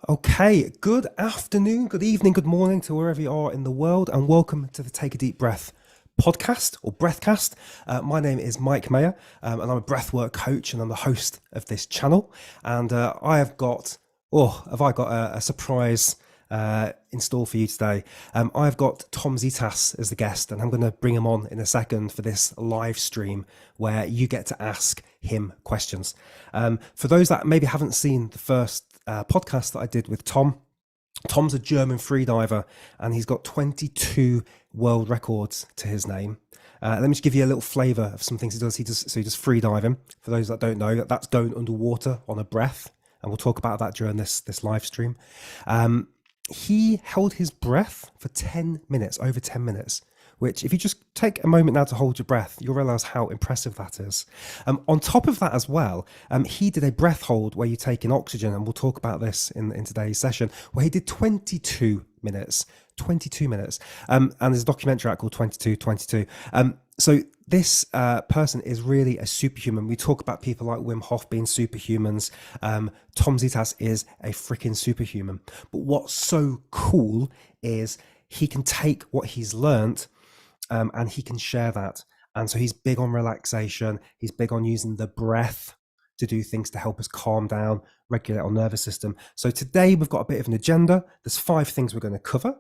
Okay, good afternoon, good evening, good morning to wherever you are in the world, and welcome to the Take a Deep Breath podcast or breathcast. My name is Mike Maher, and I'm a breathwork coach, and I'm the host of this channel. And have I got a surprise in store for you today? I've got Tom Sietas as the guest, and I'm going to bring him on in a second for this live stream where you get to ask him questions. For those that maybe haven't seen the first podcast that I did with Tom. Tom's a German freediver and he's got 22 world records to his name. Let me just give you a little flavour of some things he does. He does freediving. For those that don't know, that's going underwater on a breath, and we'll talk about that during this live stream. He held his breath for 10 minutes, over 10 minutes, which if you just take a moment now to hold your breath, you'll realize how impressive that is. On top of that as well, he did a breath hold where you take in oxygen, and we'll talk about this in today's session, where he did 22 minutes, 22 minutes. And there's a documentary out called 22. So this person is really a superhuman. We talk about people like Wim Hof being superhumans. Tom Sietas is a freaking superhuman. But what's so cool is he can take what he's learned and he can share that. And so he's big on relaxation. He's big on using the breath to do things to help us calm down, regulate our nervous system. So today we've got a bit of an agenda. There's 5 things we're going to cover.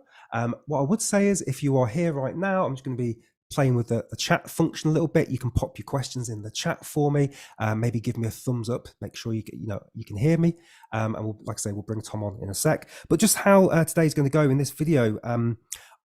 What I would say is, if you are here right now, I'm just going to be playing with the chat function a little bit. You can pop your questions in the chat for me. Maybe give me a thumbs up. Make sure you can hear me. And like I say, we'll bring Tom on in a sec. But just how today's going to go in this video.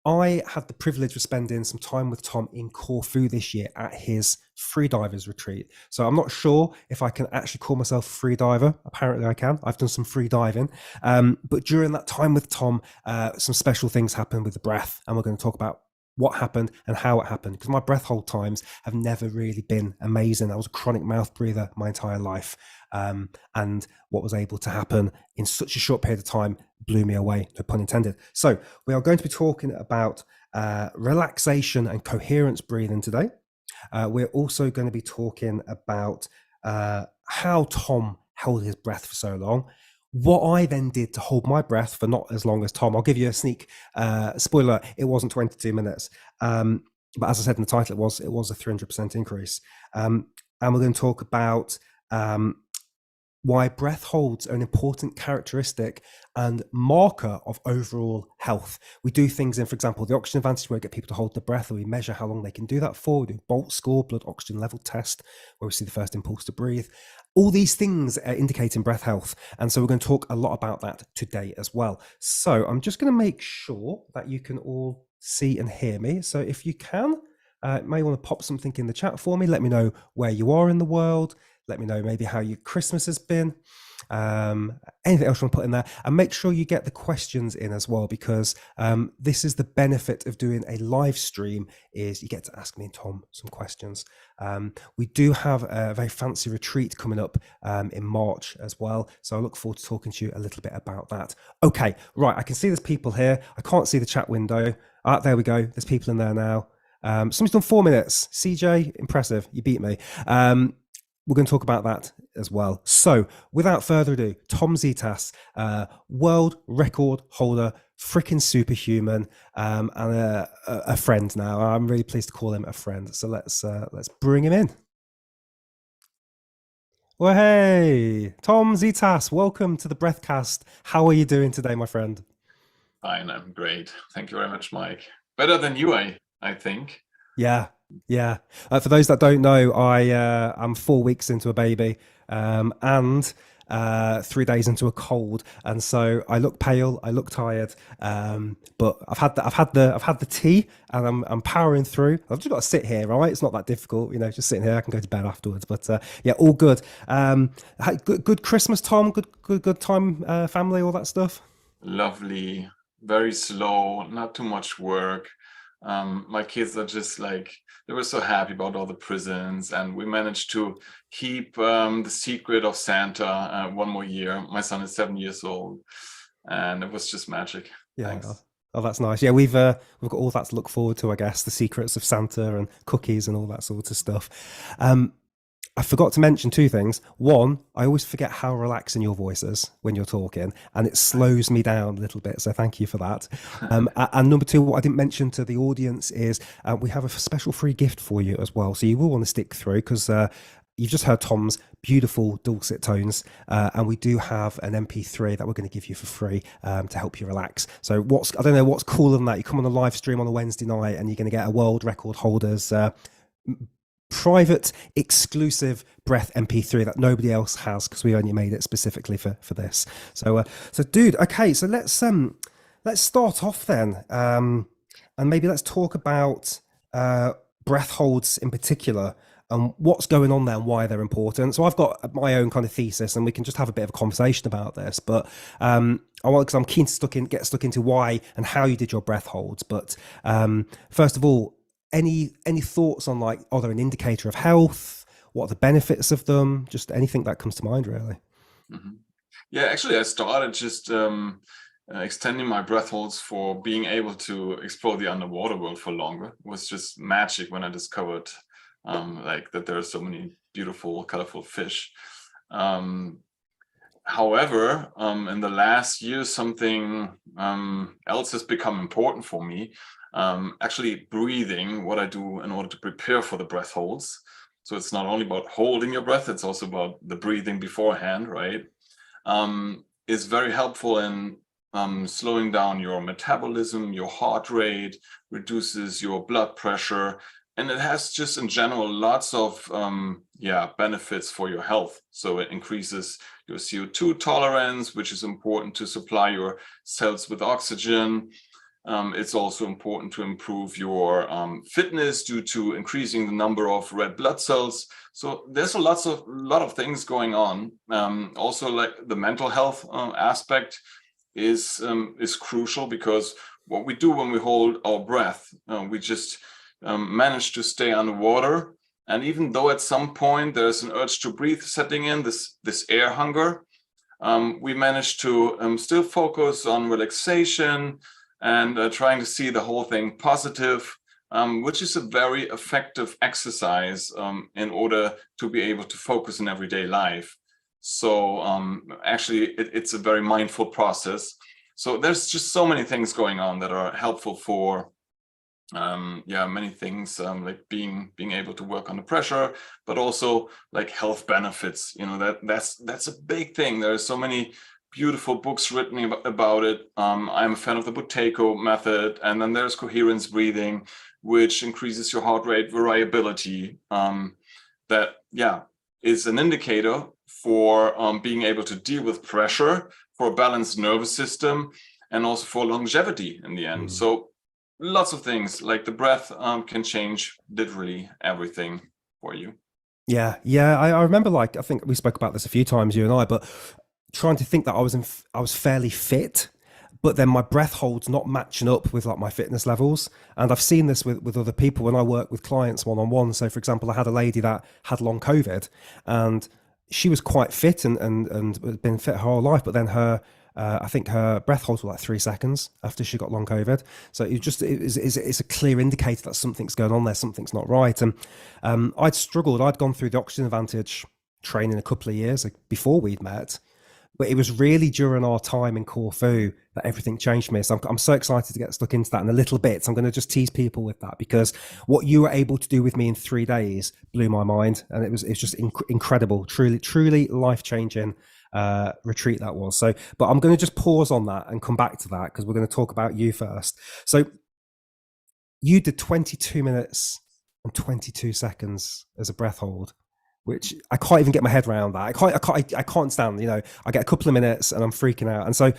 I had the privilege of spending some time with Tom in Corfu this year at his freedivers retreat. So I'm not sure if I can actually call myself a freediver. Apparently I can. I've done some free diving. But during that time with Tom, some special things happened with the breath. And we're going to talk about what happened and how it happened, because my breath hold times have never really been amazing. I was a chronic mouth breather my entire life. And what was able to happen in such a short period of time blew me away, no pun intended. So we are going to be talking about relaxation and coherence breathing today. We're also going to be talking about how Tom held his breath for so long, what I then did to hold my breath for not as long as Tom. I'll give you a sneak spoiler. It wasn't 22 minutes. But as I said in the title, it was a 300% increase. And we're going to talk about why breath holds are an important characteristic and marker of overall health. We do things in, for example, the oxygen advantage, where we get people to hold the breath, or we measure how long they can do that for. We do Bolt score, blood oxygen level test, where we see the first impulse to breathe. All these things are indicating breath health. And so we're going to talk a lot about that today as well. So I'm just going to make sure that you can all see and hear me. So if you can, may want to pop something in the chat for me. Let me know where you are in the world. Let me know maybe how your Christmas has been. Anything else you want to put in there, and make sure you get the questions in as well, because this is the benefit of doing a live stream, is you get to ask me and Tom some questions. We do have a very fancy retreat coming up in March as well, so I look forward to talking to you a little bit about that. Okay, right, I can see there's people here. I can't see the chat window. There we go, there's people in there now. Somebody's done 4 minutes. CJ, impressive, you beat me. We're going to talk about that as well. So without further ado, Tom Sietas, world record holder, freaking superhuman, and a friend now. I'm really pleased to call him a friend. So let's bring him in. Well, hey, Tom Sietas, welcome to the Breathcast. How are you doing today, my friend? Fine, I'm great. Thank you very much, Mike. Better than you, I think. Yeah. For those that don't know, I'm 4 weeks into a baby, and 3 days into a cold, and so I look pale, I look tired, but I've had the tea, and I'm powering through. I've just got to sit here, right? It's not that difficult, just sitting here. I can go to bed afterwards, but yeah, all good. Good Christmas, Tom. Good time, family, all that stuff. Lovely, very slow, not too much work. My kids are just they were so happy about all the presents, and we managed to keep the secret of Santa 1 more year. My son is 7 years old, and it was just magic. Yeah. Thanks. Oh, that's nice. Yeah, we've got all that to look forward to, I guess. The secrets of Santa and cookies and all that sort of stuff. I forgot to mention two things. One, I always forget how relaxing your voice is when you're talking, and it slows me down a little bit. So thank you for that. And number two, what I didn't mention to the audience is we have a special free gift for you as well. So you will want to stick through because you've just heard Tom's beautiful dulcet tones, and we do have an MP3 that we're going to give you for free to help you relax. So I don't know what's cooler than that. You come on a live stream on a Wednesday night, and you're going to get a world record holder's private exclusive breath MP3 that nobody else has because we only made it specifically for this. So dude, okay, so let's start off then, and maybe let's talk about breath holds in particular and what's going on there and why they're important. So I've got my own kind of thesis, and we can just have a bit of a conversation about this. But because I'm keen to get stuck into why and how you did your breath holds. But first of all, any thoughts on, like, are they an indicator of health? What are the benefits of them? Just anything that comes to mind, really. Mm-hmm. Yeah, actually, I started just extending my breath holds for being able to explore the underwater world for longer. It was just magic when I discovered like that there are so many beautiful, colorful fish. However, in the last year, something else has become important for me. Actually breathing, what I do in order to prepare for the breath holds. So it's not only about holding your breath, it's also about the breathing beforehand, right? Is very helpful in slowing down your metabolism, your heart rate, reduces your blood pressure, and it has just in general lots of benefits for your health. So it increases your CO2 tolerance, which is important to supply your cells with oxygen. It's also important to improve your fitness due to increasing the number of red blood cells. So there's a lot of things going on. Also, like the mental health aspect is crucial, because what we do when we hold our breath, we just manage to stay underwater. And even though at some point there's an urge to breathe setting in, this air hunger, we manage to still focus on relaxation and trying to see the whole thing positive, which is a very effective exercise in order to be able to focus in everyday life. So actually, it's a very mindful process. So there's just so many things going on that are helpful for many things, like being able to work under pressure, but also like health benefits. You know, that's a big thing. There are so many beautiful books written about it. I'm a fan of the Buteyko method, and then there's coherence breathing, which increases your heart rate variability. That is an indicator for being able to deal with pressure, for a balanced nervous system, and also for longevity in the end. So lots of things, like the breath can change literally everything for you. Yeah, I remember, like, I think we spoke about this a few times, you and I, but trying to think that I was fairly fit, but then my breath holds not matching up with like my fitness levels. And I've seen this with other people when I work with clients one-on-one. So for example, I had a lady that had long COVID, and she was quite fit and been fit her whole life, but then I think her breath holds were like 3 seconds after she got long COVID. So it's a clear indicator that something's going on there, something's not right. And I'd struggled. I'd gone through the Oxygen Advantage training a couple of years before we'd met, but it was really during our time in Corfu that everything changed for me. So I'm so excited to get stuck into that in a little bit. So I'm going to just tease people with that, because what you were able to do with me in 3 days blew my mind, and it's just incredible, truly life-changing retreat that was. So, but I'm going to just pause on that and come back to that, because we're going to talk about you first. So you did 22 minutes and 22 seconds as a breath hold, which I can't even get my head around that. I can't stand, you know, I get a couple of minutes and I'm freaking out. And so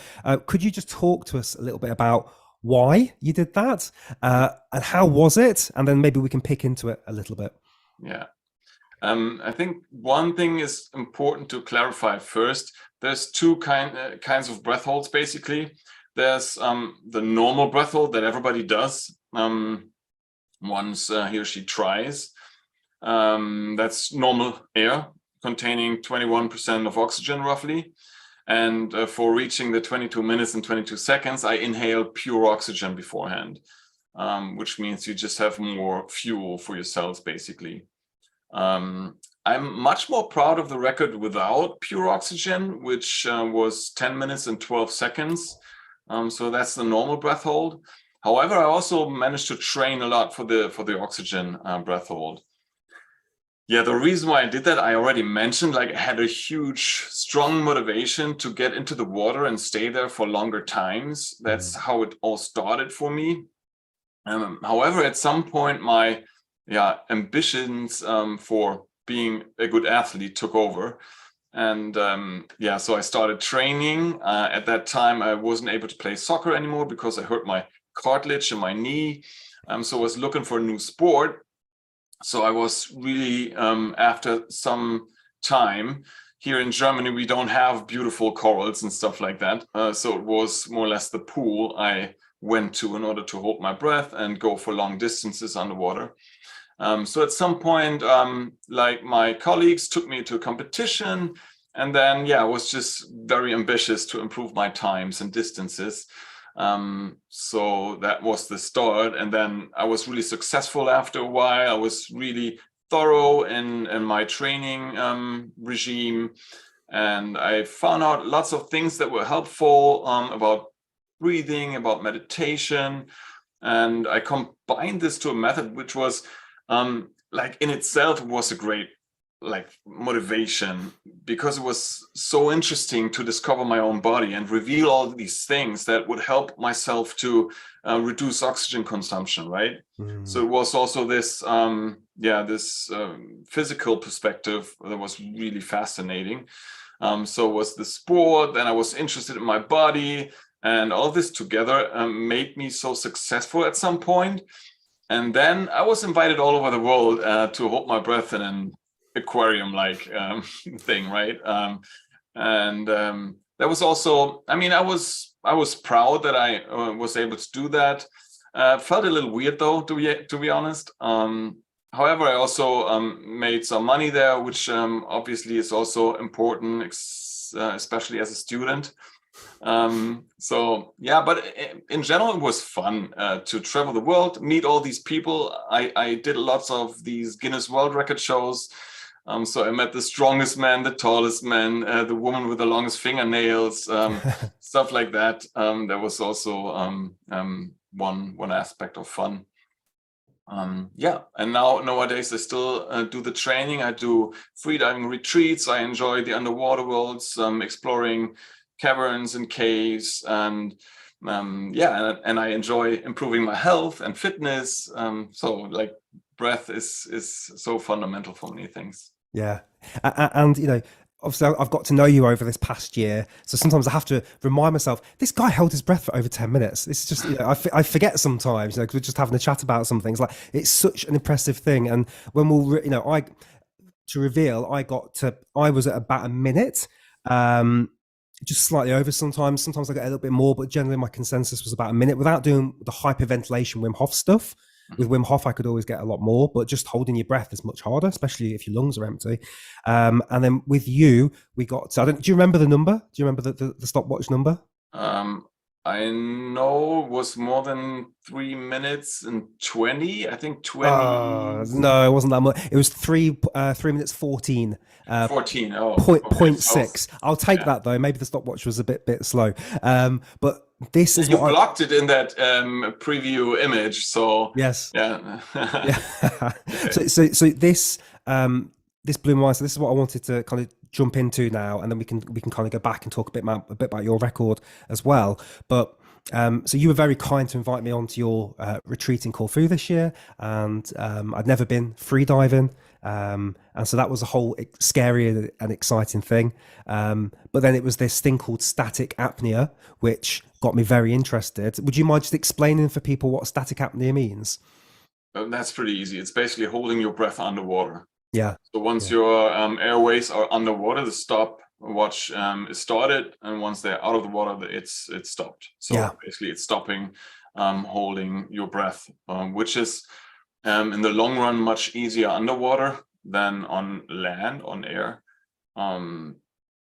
could you just talk to us a little bit about why you did that and how was it? And then maybe we can pick into it a little bit. Yeah. I think one thing is important to clarify first. There's two kinds of breath holds, basically. There's the normal breath hold that everybody does once he or she tries. That's normal air containing 21% of oxygen roughly. And for reaching the 22 minutes and 22 seconds, I inhale pure oxygen beforehand, which means you just have more fuel for your cells, basically. I'm much more proud of the record without pure oxygen, which was 10 minutes and 12 seconds. So that's the normal breath hold. However, I also managed to train a lot for the oxygen breath hold. Yeah, the reason why I did that, I already mentioned, like I had a huge, strong motivation to get into the water and stay there for longer times. That's how it all started for me. However, at some point, my ambitions for being a good athlete took over. And so I started training. At that time, I wasn't able to play soccer anymore because I hurt my cartilage in my knee. So I was looking for a new sport. So I was really, after some time, here in Germany, we don't have beautiful corals and stuff like that. So it was more or less the pool I went to in order to hold my breath and go for long distances underwater. So at some point, like my colleagues took me to a competition, and then, I was just very ambitious to improve my times and distances. So that was the start. And then I was really successful after a while. I was really thorough in my training regime. And I found out lots of things that were helpful about breathing, about meditation. And I combined this to a method which was like in itself was a great motivation, because it was so interesting to discover my own body and reveal all these things that would help myself to reduce oxygen consumption, right? So it was also this physical perspective that was really fascinating. So it was the sport, then I was interested in my body, and all this together made me so successful at some point. And then I was invited all over the world to hold my breath in an aquarium-like thing, right? That was also, I mean, I was proud that I was able to do that. Felt a little weird though, to be honest. However, I also made some money there, which obviously is also important, especially as a student. But in general, it was fun to travel the world, meet all these people. I did lots of these Guinness World Record shows. So I met the strongest man, the tallest man, the woman with the longest fingernails, stuff like that. That was also one aspect of fun. And nowadays I still do the training. I do freediving retreats. I enjoy the underwater worlds, exploring caverns and caves, and I enjoy improving my health and fitness. So like breath is so fundamental for many things. Yeah. And, obviously I've got to know you over this past year. So sometimes I have to remind myself, this guy held his breath for over 10 minutes. It's just, I forget sometimes, because we're just having a chat about some things. Like, it's such an impressive thing. And when to reveal, I was at about a minute, just slightly over sometimes. Sometimes I get a little bit more, but generally my consensus was about a minute without doing the hyperventilation Wim Hof stuff. With Wim Hof, I could always get a lot more, but just holding your breath is much harder, especially if your lungs are empty. And then with you, we got. Do you remember the number? Do you remember the stopwatch number? I know it was more than 3 minutes and 20. I think 20. No, it wasn't that much. It was 3 minutes 14. 14. Point 6. I'll take that though. Maybe the stopwatch was a bit slow. But this is you blocked it in that preview image. So yes, yeah. Okay. So this blew my mind. So this is what I wanted to kind of jump into now, and then we can kind of go back and talk a bit about your record as well. But so you were very kind to invite me onto your retreat in Corfu this year, and I'd never been free diving, and so that was a whole scary and exciting thing. But then it was this thing called static apnea, which got me very interested. Would you mind just explaining for people what static apnea means? That's pretty easy. It's basically holding your breath underwater. Yeah. So once your airways are underwater, the stopwatch is started, and once they're out of the water, it's stopped. So basically, it's stopping holding your breath, which is in the long run much easier underwater than on land, on air,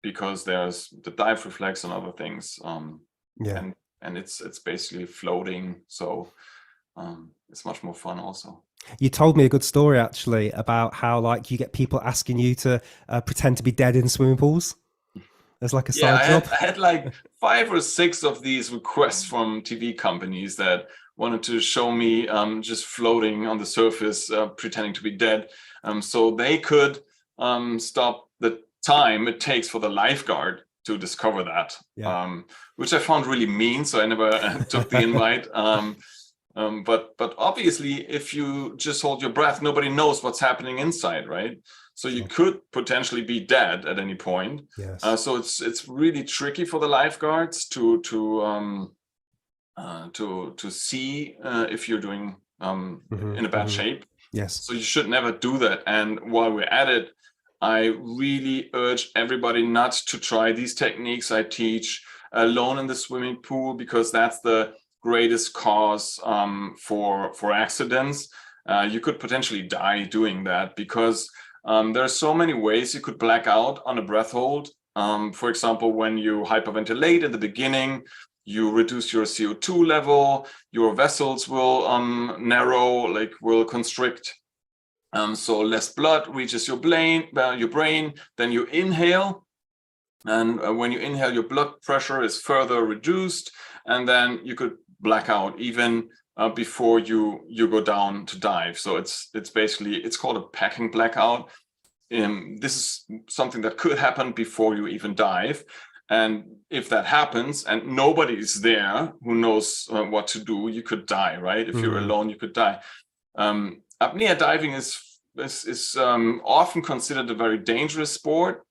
because there's the dive reflex and other things. And it's basically floating. So it's much more fun also. You told me a good story actually about how like you get people asking you to pretend to be dead in swimming pools. There's like a Yeah, side job. I had like 5 or 6 of these requests from TV companies that wanted to show me just floating on the surface, pretending to be dead, so they could stop the time it takes for the lifeguard to discover that, Yeah. which I found really mean. So I never took the invite. But obviously, if you just hold your breath, nobody knows what's happening inside, right? So you could potentially be dead at any point. Yes. So it's really tricky for the lifeguards to see if you're doing in a bad shape. Yes. So you should never do that. And while we're at it, I really urge everybody not to try these techniques I teach alone in the swimming pool, because that's the greatest cause for accidents. You could potentially die doing that, because there are so many ways you could black out on a breath hold. For example, when you hyperventilate at the beginning, you reduce your CO2 level, your vessels will narrow, like will constrict. So less blood reaches your brain, then you inhale. And when you inhale, your blood pressure is further reduced, and then you could black out even before you go down to dive. So it's basically, it's called a packing blackout. This is something that could happen before you even dive. And if that happens and nobody's there who knows what to do, you could die, right? If you're alone, you could die. Apnea diving is often considered a very dangerous sport.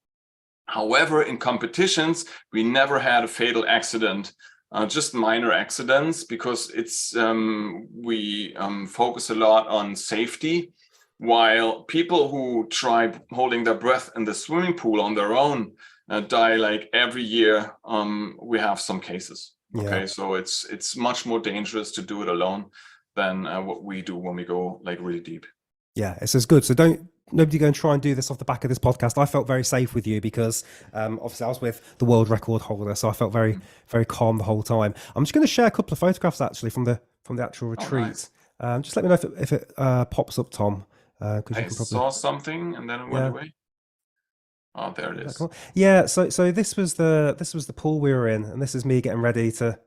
However, in competitions, we never had a fatal accident, just minor accidents, because we focus a lot on safety. While people who try holding their breath in the swimming pool on their own die like every year, we have some cases. Okay, Yeah. so it's much more dangerous to do it alone than what we do when we go like really deep. Yeah, it says good. So nobody go and try and do this off the back of this podcast. I felt very safe with you because obviously I was with the world record holder, so I felt very, very calm the whole time. I'm just going to share a couple of photographs actually from the actual retreat. Oh, nice. Just let me know if it pops up, Tom. Because I saw something and then it went away. Oh, there it is. Cool? Yeah. So this was the pool we were in, and this is me getting ready to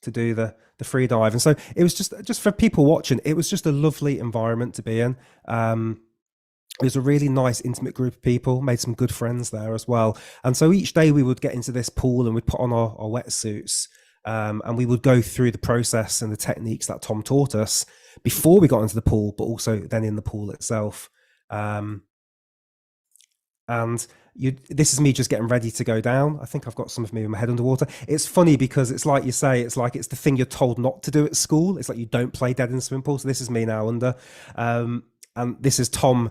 do the free dive. And so it was just for people watching, it was just a lovely environment to be in. It was a really nice, intimate group of people, made some good friends there as well. And so each day we would get into this pool and we'd put on our wetsuits, and we would go through the process and the techniques that Tom taught us before we got into the pool, but also then in the pool itself. And this is me just getting ready to go down. I think I've got some of me with my head underwater. It's funny because it's like you say, it's like it's the thing you're told not to do at school. It's like you don't play dead in the swimming pool. So this is me now under, and this is Tom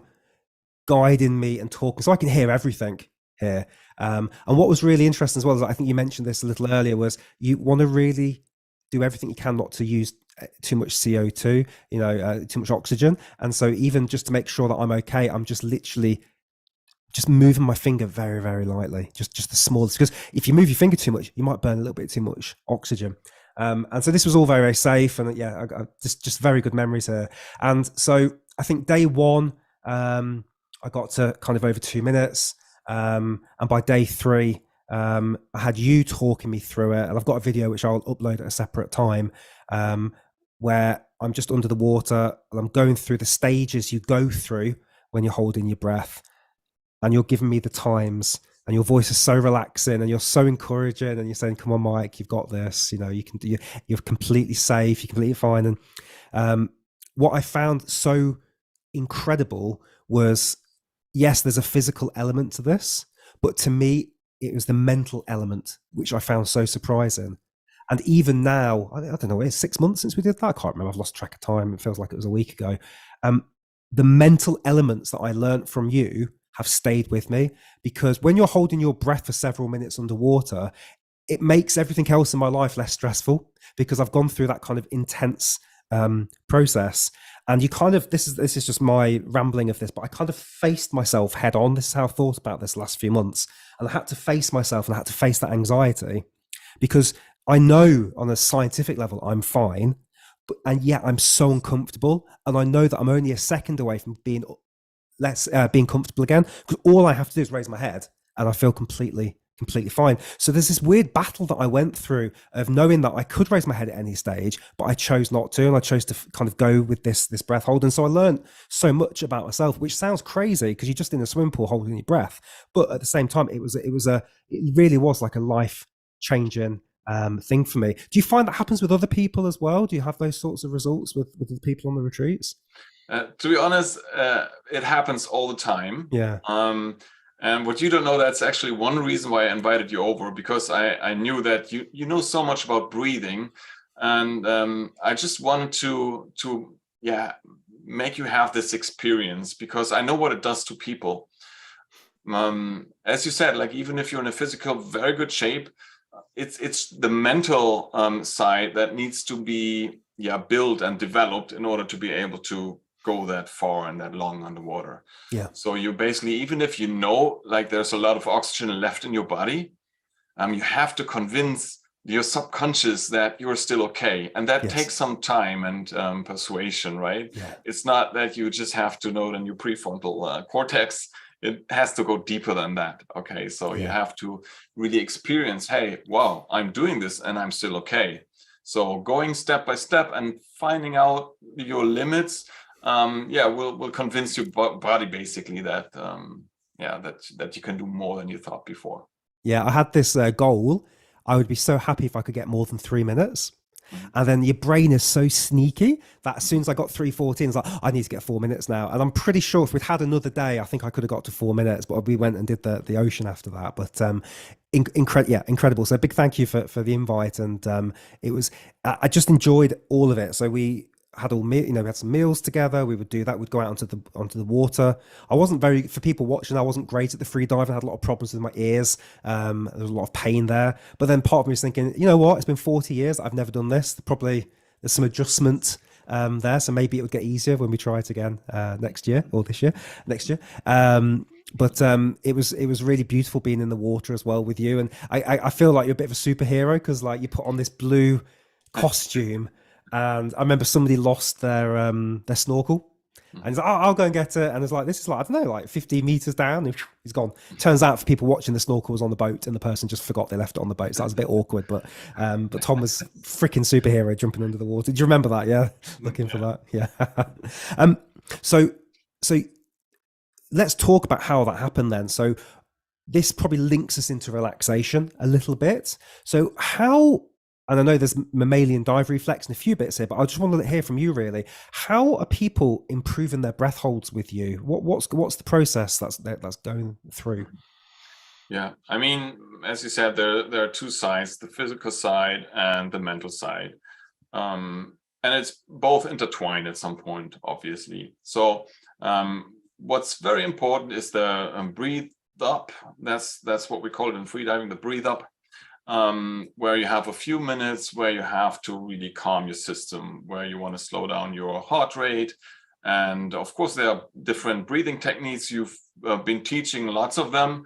guiding me and talking, so I can hear everything here. And what was really interesting as well is, I think you mentioned this a little earlier, was you want to really do everything you can not to use too much CO2, too much oxygen. And so even just to make sure that I'm okay, I'm just literally just moving my finger very, very lightly, just the smallest, because if you move your finger too much, you might burn a little bit too much oxygen. And so this was all very, very safe. And yeah, I just very good memories here. And so I think day one, I got to kind of over 2 minutes. And by day 3, I had you talking me through it. And I've got a video which I'll upload at a separate time, where I'm just under the water and I'm going through the stages you go through when you're holding your breath. And you're giving me the times, and your voice is so relaxing and you're so encouraging, and you're saying, come on, Mike, you've got this, you can do, you're completely safe, you're completely fine. And what I found so incredible was, yes, there's a physical element to this, but to me, it was the mental element, which I found so surprising. And even now, I don't know, it's 6 months since we did that. I can't remember. I've lost track of time. It feels like it was a week ago. The mental elements that I learned from you have stayed with me, because when you're holding your breath for several minutes underwater, it makes everything else in my life less stressful, because I've gone through that kind of intense process. And you kind of, this is just my rambling of this, but I kind of faced myself head on. This is how I thought about this last few months. And I had to face myself, and I had to face that anxiety, because I know on a scientific level I'm fine, and yet I'm so uncomfortable, and I know that I'm only a second away from being comfortable again, because all I have to do is raise my head and I feel completely fine. So there's this weird battle that I went through of knowing that I could raise my head at any stage, but I chose not to, and I chose to kind of go with this breath hold. And so I learned so much about myself, which sounds crazy because you're just in a swimming pool holding your breath, but at the same time it really was like a life changing thing for me. Do you find that happens with other people as well? Do you have those sorts of results with the people on the retreats? To be honest, it happens all the time. Yeah. And what you don't know, that's actually one reason why I invited you over, because I knew that you know so much about breathing, and I just wanted to make you have this experience, because I know what it does to people. As you said, like, even if you're in a physical very good shape, it's the mental side that needs to be built and developed in order to be able to go that far and that long underwater. Yeah. So you basically, even if you know, like, there's a lot of oxygen left in your body, you have to convince your subconscious that you're still okay, and that takes some time and persuasion, right? It's not that you just have to know it in your prefrontal cortex. It has to go deeper than that. Okay, so you have to really experience, hey, wow, I'm doing this and I'm still okay. So going step by step and finding out your limits, will convince your body basically that that you can do more than you thought before. Yeah, I had this goal. I would be so happy if I could get more than 3 minutes. And then your brain is so sneaky that as soon as I got 3:14, it's like, I need to get 4 minutes now. And I'm pretty sure if we'd had another day, I think I could have got to 4 minutes, but we went and did the ocean after that. But incredible. So big thank you for the invite. And I just enjoyed all of it. So we had we had some meals together. We would do that. We'd go out onto the water. I wasn't for people watching, I wasn't great at the free dive. I had a lot of problems with my ears. There was a lot of pain there. But then part of me was thinking, you know what? It's been 40 years. I've never done this. Probably there's some adjustment there. So maybe it would get easier when we try it again next year. But it was really beautiful being in the water as well with you. And I feel like you're a bit of a superhero, because like you put on this blue costume. And I remember somebody lost their snorkel, and he's like, I'll go and get it. And it's like, this is like, I don't know, like 50 meters down. He's gone. Turns out, for people watching, the snorkel was on the boat, and the person just forgot they left it on the boat. So that was a bit awkward. But Tom was freaking superhero jumping under the water. Do you remember that? Yeah, looking for that. Yeah. So let's talk about how that happened then. So this probably links us into relaxation a little bit. So and I know there's mammalian dive reflex and a few bits here, but I just wanted to hear from you really. How are people improving their breath holds with you? What's the process that's going through? Yeah, I mean, as you said, there are two sides: the physical side and the mental side, and it's both intertwined at some point, obviously. So what's very important is the breathe up. That's what we call it in freediving, the breathe up. Where you have a few minutes where you have to really calm your system, where you want to slow down your heart rate. And of course, there are different breathing techniques. You've been teaching lots of them.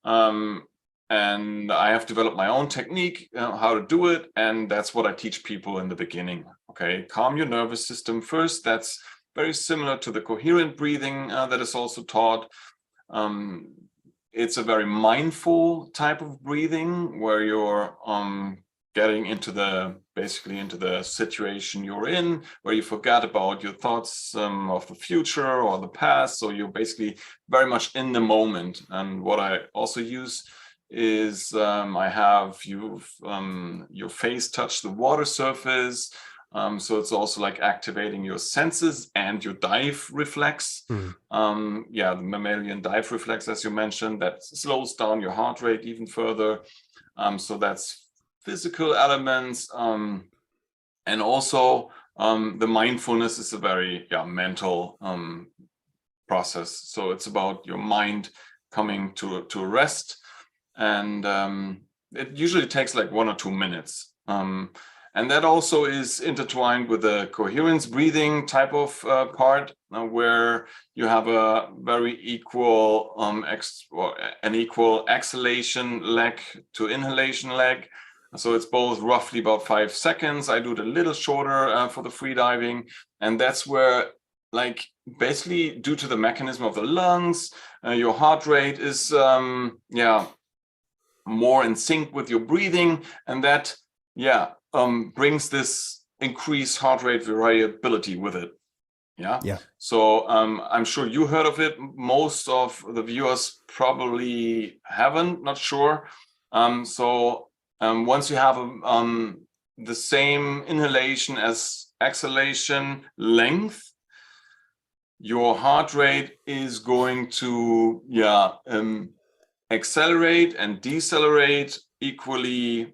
And I have developed my own technique, how to do it. And that's what I teach people in the beginning. Okay, calm your nervous system first. That's very similar to the coherent breathing that is also taught. It's a very mindful type of breathing where you're getting into the situation you're in, where you forget about your thoughts of the future or the past. So you're basically very much in the moment. And what I also use is I have your face touch the water surface. So it's also like activating your senses and your dive reflex. The mammalian dive reflex, as you mentioned, that slows down your heart rate even further. So that's physical elements. And also the mindfulness is a very mental process. So it's about your mind coming to a rest. And it usually takes like 1 or 2 minutes. And that also is intertwined with the coherence breathing type of part, where you have a very equal equal exhalation leg to inhalation leg. So it's both roughly about 5 seconds. I do it a little shorter for the free diving. And that's where, like, basically due to the mechanism of the lungs, your heart rate is, more in sync with your breathing. And that, brings this increased heart rate variability with it. Yeah. So I'm sure you heard of it. Most of the viewers probably haven't, not sure. Once you have the same inhalation as exhalation length, your heart rate is going to accelerate and decelerate equally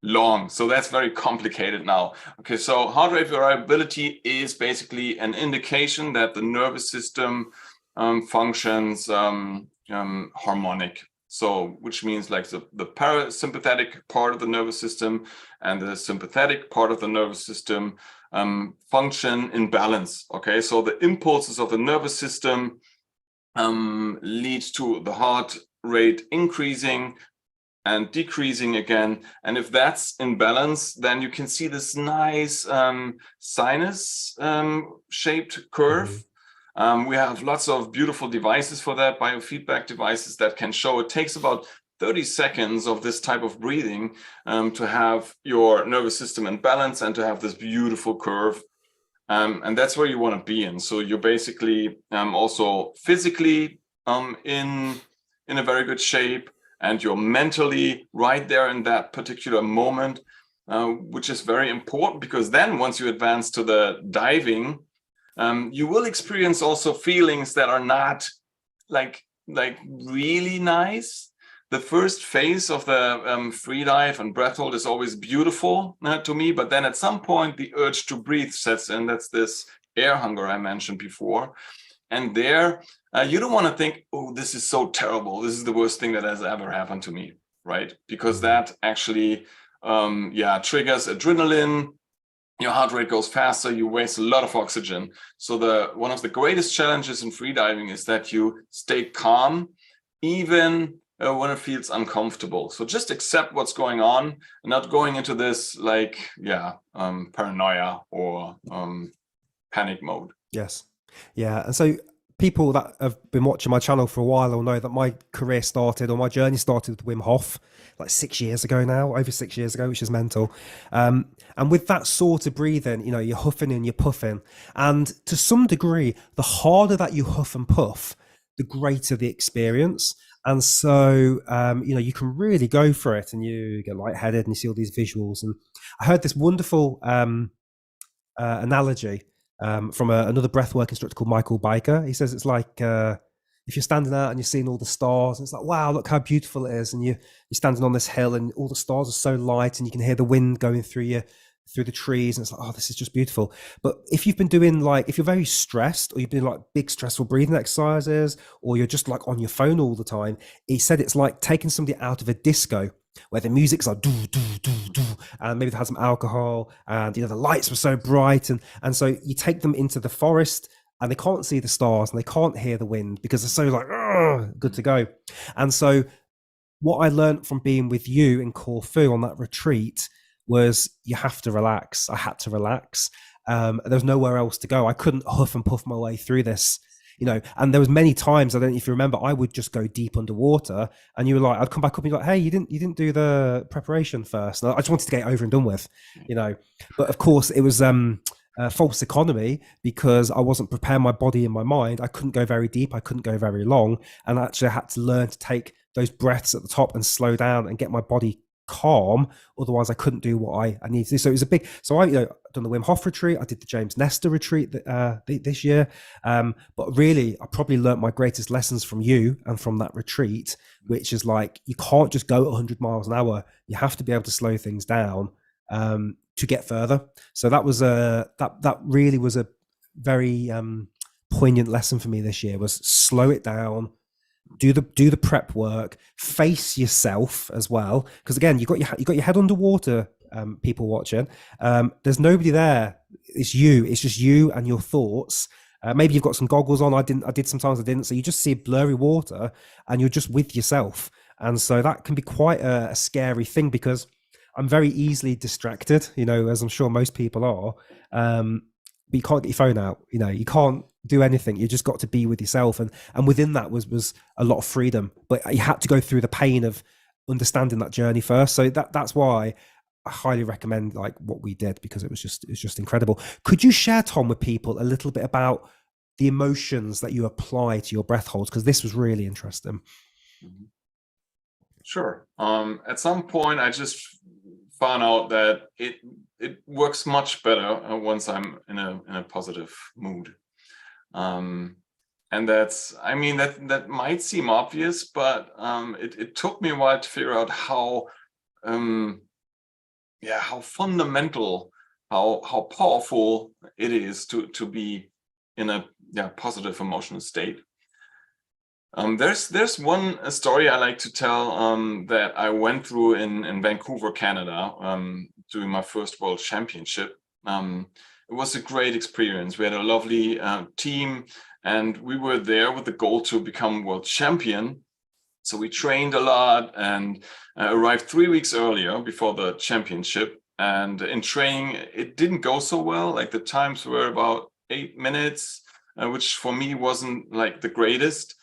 long. So that's very complicated now. Okay, so heart rate variability is basically an indication that the nervous system functions harmonic. So, which means like the parasympathetic part of the nervous system and the sympathetic part of the nervous system function in balance. Okay, so the impulses of the nervous system lead to the heart rate increasing and decreasing again. And if that's in balance, then you can see this nice sinus shaped curve. We have lots of beautiful devices for that, biofeedback devices that can show. It takes about 30 seconds of this type of breathing to have your nervous system in balance and to have this beautiful curve. And that's where you want to be in. So you're basically also physically in a very good shape, and you're mentally right there in that particular moment, which is very important, because then once you advance to the diving, you will experience also feelings that are not like really nice. The first phase of the free dive and breath hold is always beautiful to me, but then at some point the urge to breathe sets in. That's this air hunger I mentioned before. And there, you don't want to think, oh, this is so terrible. This is the worst thing that has ever happened to me, right? Because that actually, triggers adrenaline. Your heart rate goes faster. You waste a lot of oxygen. So one of the greatest challenges in freediving is that you stay calm, even when it feels uncomfortable. So just accept what's going on, and not going into this paranoia or panic mode. Yes. Yeah. And so people that have been watching my channel for a while will know that my career started, or my journey started, with Wim Hof like 6 years ago now, over 6 years ago, which is mental. And with that sort of breathing, you're huffing and you're puffing. And to some degree, the harder that you huff and puff, the greater the experience. And so, you can really go for it, and you get lightheaded and you see all these visuals. And I heard this wonderful analogy from another breathwork instructor called Michael Biker. He says it's like if you're standing out and you're seeing all the stars, and it's like, wow, look how beautiful it is. And you're standing on this hill and all the stars are so light, and you can hear the wind going through the trees, and it's like, oh, this is just beautiful. But if you've been doing if you're very stressed, or you've been like big stressful breathing exercises, or you're just like on your phone all the time, he said it's like taking somebody out of a disco where the music's like do do do do, and maybe they had some alcohol, and the lights were so bright, and so you take them into the forest, and they can't see the stars and they can't hear the wind because they're so like good to go. And so what I learned from being with you in Corfu on that retreat was you have to relax. I had to relax. There's nowhere else to go. I couldn't huff and puff my way through this, and there was many times, I don't know if you remember, I would just go deep underwater, and you were like, I'd come back up and you're like, hey, you didn't do the preparation first. And I just wanted to get it over and done with, but of course it was false economy, because I wasn't preparing my body and my mind. I couldn't go very deep. I couldn't go very long. And actually I had to learn to take those breaths at the top and slow down and get my body calm. Otherwise I couldn't do what I needed to do. So it was I done the Wim Hof retreat. I did the James Nestor retreat this year. But really I probably learned my greatest lessons from you and from that retreat, which is like, you can't just go at 100 miles an hour. You have to be able to slow things down to get further. So that was that really was a very poignant lesson for me this year, was slow it down, do the prep work, face yourself as well, because again, you got your head underwater. People watching, there's nobody there. It's just you and your thoughts. Maybe you've got some goggles on. I did sometimes I didn't. So you just see blurry water and you're just with yourself. And so that can be quite a scary thing, because I'm very easily distracted, you know, as I'm sure most people are. But you can't get your phone out, you know, you can't do anything. You just got to be with yourself. And within that was a lot of freedom, but you had to go through the pain of understanding that journey first. So that's why I highly recommend like what we did, because it was just incredible. Could you share, Tom, with people a little bit about the emotions that you apply to your breath holds? Because this was really interesting. Sure. At some point, I just found out that it works much better once I'm in a positive mood. And that's, I mean, that might seem obvious, but it took me a while to figure out how fundamental, how powerful it is to be in a positive emotional state. There's one story I like to tell that I went through in Vancouver, Canada, during my first World Championship. It was a great experience. We had a lovely team, and we were there with the goal to become world champion. So we trained a lot and arrived 3 weeks earlier before the championship. And in training, it didn't go so well. Like the times were about 8 minutes, which for me wasn't like the greatest.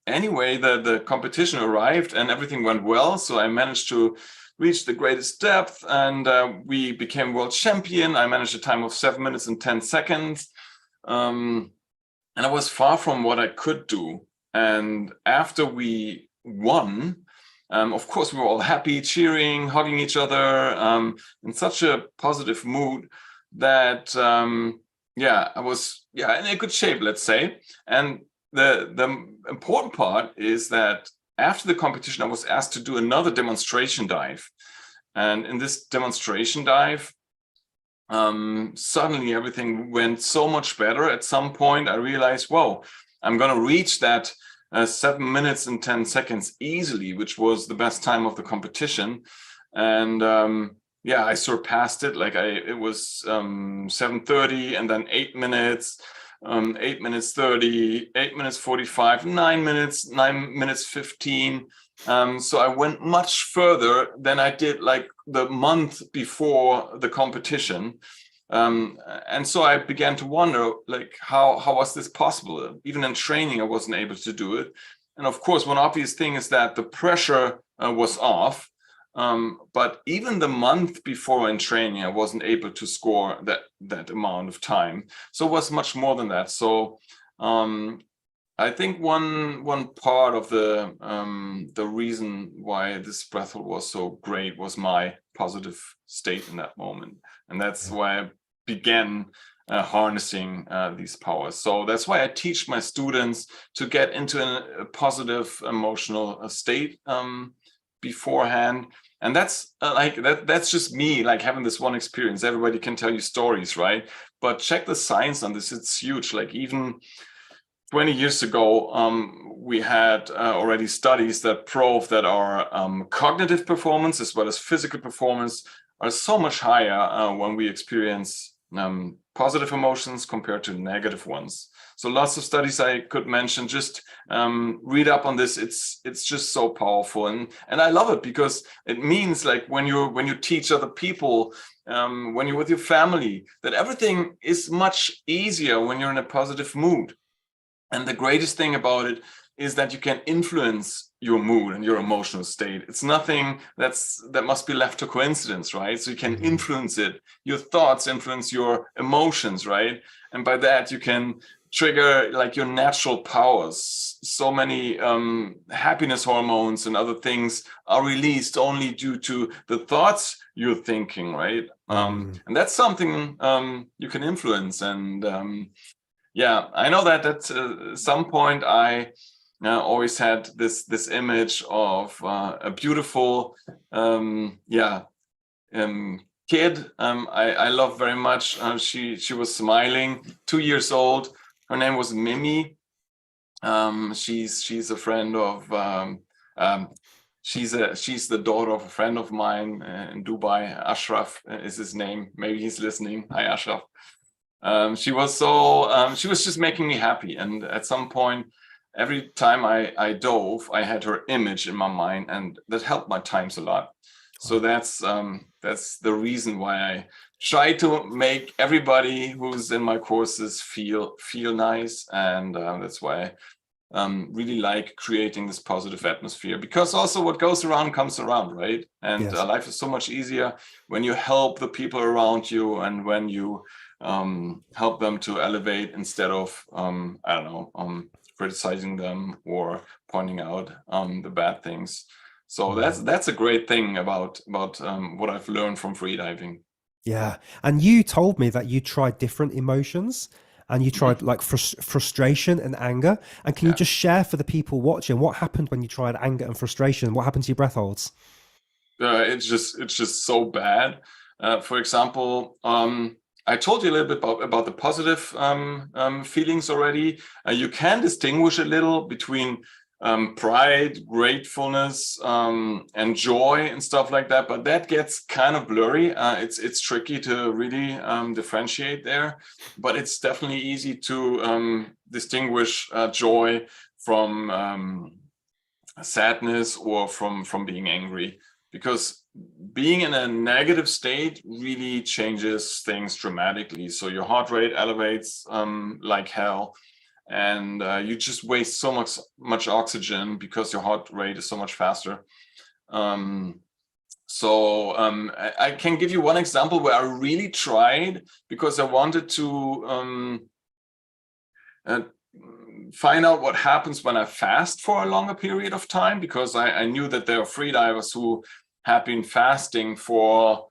Anyway, the competition arrived and everything went well. So I managed to reach the greatest depth, and we became world champion. I managed a time of 7 minutes and 10 seconds. And I was far from what I could do. And after we won, of course, we were all happy, cheering, hugging each other, in such a positive mood that, I was in a good shape, let's say. And the important part is that after the competition, I was asked to do another demonstration dive. And in this demonstration dive, suddenly everything went so much better. At some point, I realized, whoa, I'm going to reach that 7 minutes and 10 seconds easily, which was the best time of the competition. And I surpassed it. Like it was 7:30, and then 8 minutes, 8 minutes 30, 8 minutes 45, 9 minutes, 9 minutes 15. So I went much further than I did like the month before the competition. And so I began to wonder, like, how was this possible? Even in training, I wasn't able to do it. And of course, one obvious thing is that the pressure was off. But even the month before in training, I wasn't able to score that amount of time. So it was much more than that. So I think one part of the reason why this breath hold was so great was my positive state in that moment, and that's why I began harnessing these powers. So that's why I teach my students to get into a positive emotional state beforehand. And that's that's just me, like having this one experience. Everybody can tell you stories, right? But check the science on this; it's huge. Like even 20 years ago, we had already studies that prove that our cognitive performance as well as physical performance are so much higher when we experience positive emotions compared to negative ones. So lots of studies I could mention. Just read up on this. It's just so powerful, and I love it because it means like when you teach other people, when you're with your family, that everything is much easier when you're in a positive mood. And the greatest thing about it is that you can influence your mood and your emotional state. It's nothing that must be left to coincidence, right? So you can influence it. Your thoughts influence your emotions, right? And by that, you can trigger like your natural powers. So many happiness hormones and other things are released only due to the thoughts you're thinking, right? And that's something you can influence. And I know that at some point I always had this image of a beautiful kid. I love very much. She was smiling, 2 years old. Her name was Mimi. She's a friend of. She's the daughter of a friend of mine in Dubai. Ashraf is his name. Maybe he's listening. Hi, Ashraf. She was just making me happy. And at some point, every time I dove, I had her image in my mind, and that helped my times a lot. So that's the reason why I try to make everybody who's in my courses feel nice, and that's why I really like creating this positive atmosphere, because also what goes around comes around, right? And Yes. life is so much easier when you help the people around you, and when you help them to elevate instead of I don't know, criticizing them or pointing out the bad things. So that's a great thing about what I've learned from freediving. Yeah. And you told me that you tried different emotions, and you tried like frustration and anger. And can you Yeah. just share for the people watching what happened when you tried anger and frustration? What happened to your breath holds? It's just so bad. For example, I told you a little bit about the positive feelings already. You can distinguish a little between pride, gratefulness, and joy and stuff like that, but that gets kind of blurry. It's tricky to really differentiate there, but it's definitely easy to distinguish joy from sadness or from being angry, because being in a negative state really changes things dramatically. So your heart rate elevates like hell, and you just waste so much oxygen because your heart rate is so much faster. I can give you one example where I really tried, because I wanted to find out what happens when I fast for a longer period of time, because I knew that there are freedivers who have been fasting for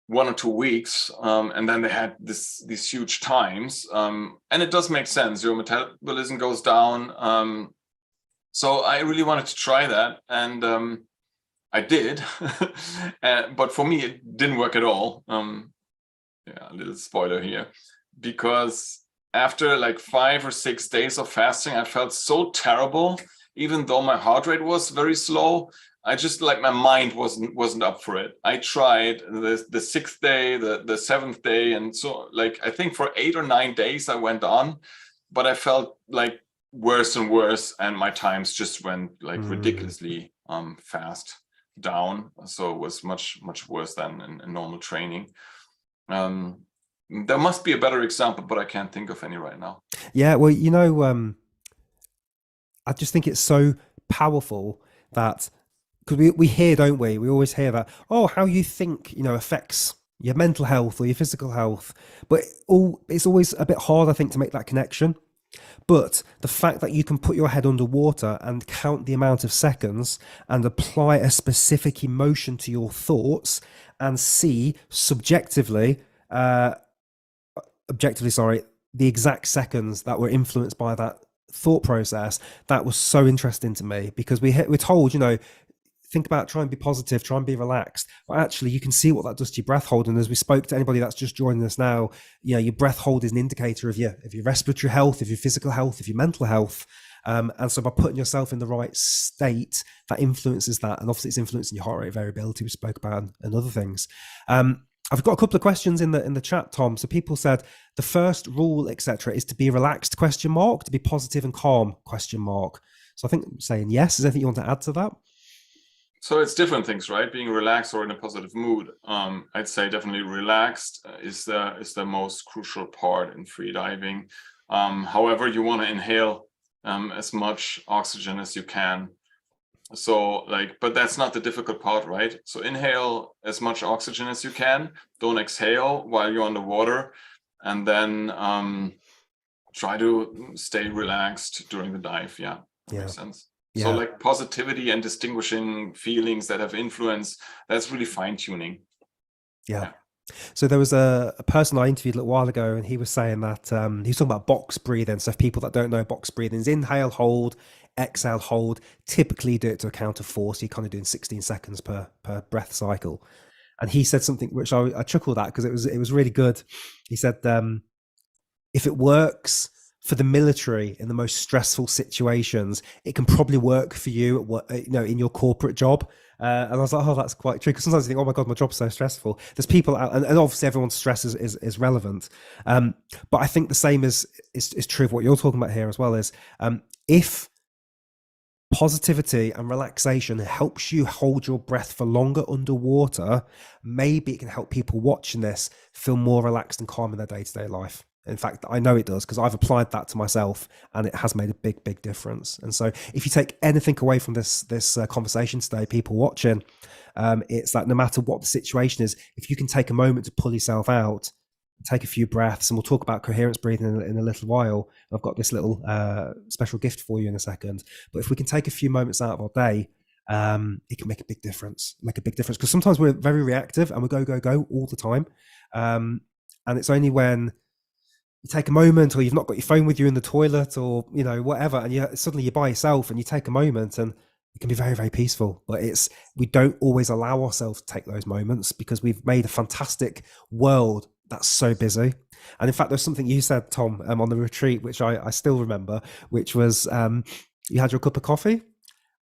1 or 2 weeks, and then they had these huge times, and it does make sense. Your metabolism goes down, so I really wanted to try that, and I did, but for me it didn't work at all. A little spoiler here, because after like 5 or 6 days of fasting, I felt so terrible. Even though my heart rate was very slow, I just, like, my mind wasn't up for it. I tried the 6th day, the 7th day, and so, like, I think for 8 or 9 days I went on, but I felt like worse and worse, and my times just went like ridiculously fast down. So it was much worse than in normal training. There must be a better example, but I can't think of any right now. Yeah, well, I just think it's so powerful that, because we hear, don't we? We always hear that, oh, how you think, affects your mental health or your physical health. But it's always a bit hard, I think, to make that connection. But the fact that you can put your head underwater and count the amount of seconds and apply a specific emotion to your thoughts and see objectively, the exact seconds that were influenced by that thought process, that was so interesting to me, because we're told, think about, try and be positive, try and be relaxed. But actually, you can see what that does to your breath hold. And as we spoke to anybody that's just joining us now, your breath hold is an indicator of your respiratory health, of your physical health, of your mental health. And so by putting yourself in the right state, that influences that. And obviously it's influencing your heart rate variability, we spoke about, and other things. I've got a couple of questions in the chat, Tom. So people said the first rule, etc., is to be relaxed, ? To be positive and calm, ? So I think I'm saying yes. Is there anything you want to add to that? So it's different things, right? Being relaxed or in a positive mood. I'd say definitely relaxed is the most crucial part in freediving. However, you want to inhale as much oxygen as you can. So, but that's not the difficult part, right? So inhale as much oxygen as you can. Don't exhale while you're underwater, and then try to stay relaxed during the dive. Yeah, that makes sense. Yeah. So positivity and distinguishing feelings that have influence, that's really fine-tuning. Yeah. So there was a person I interviewed a little while ago, and he was saying that he was talking about box breathing. So if people that don't know, box breathing is inhale, hold, exhale, hold. Typically do it to a count of 4, so you're kind of doing 16 seconds per breath cycle. And he said something which I chuckled at, because it was really good. He said, if it works for the military in the most stressful situations, it can probably work for you, in your corporate job. And I was like, oh, that's quite true. Because sometimes you think, oh my God, my job's so stressful. There's people out, and obviously everyone's stress is relevant. But I think the same is true of what you're talking about here as well, is if positivity and relaxation helps you hold your breath for longer underwater, maybe it can help people watching this feel more relaxed and calm in their day-to-day life. In fact, I know it does, because I've applied that to myself and it has made a big difference. And so if you take anything away from this conversation today, people watching, it's that no matter what the situation is, if you can take a moment to pull yourself out, take a few breaths, and we'll talk about coherence breathing in a little while. I've got this little special gift for you in a second. But if we can take a few moments out of our day, it can make a big difference. Because sometimes we're very reactive and we go all the time. And it's only when you take a moment, or you've not got your phone with you in the toilet, or whatever, and suddenly you're by yourself and you take a moment, and it can be very peaceful. But we don't always allow ourselves to take those moments because we've made a fantastic world that's so busy. And in fact, there's something you said, Tom, on the retreat, which I still remember, which was you had your cup of coffee,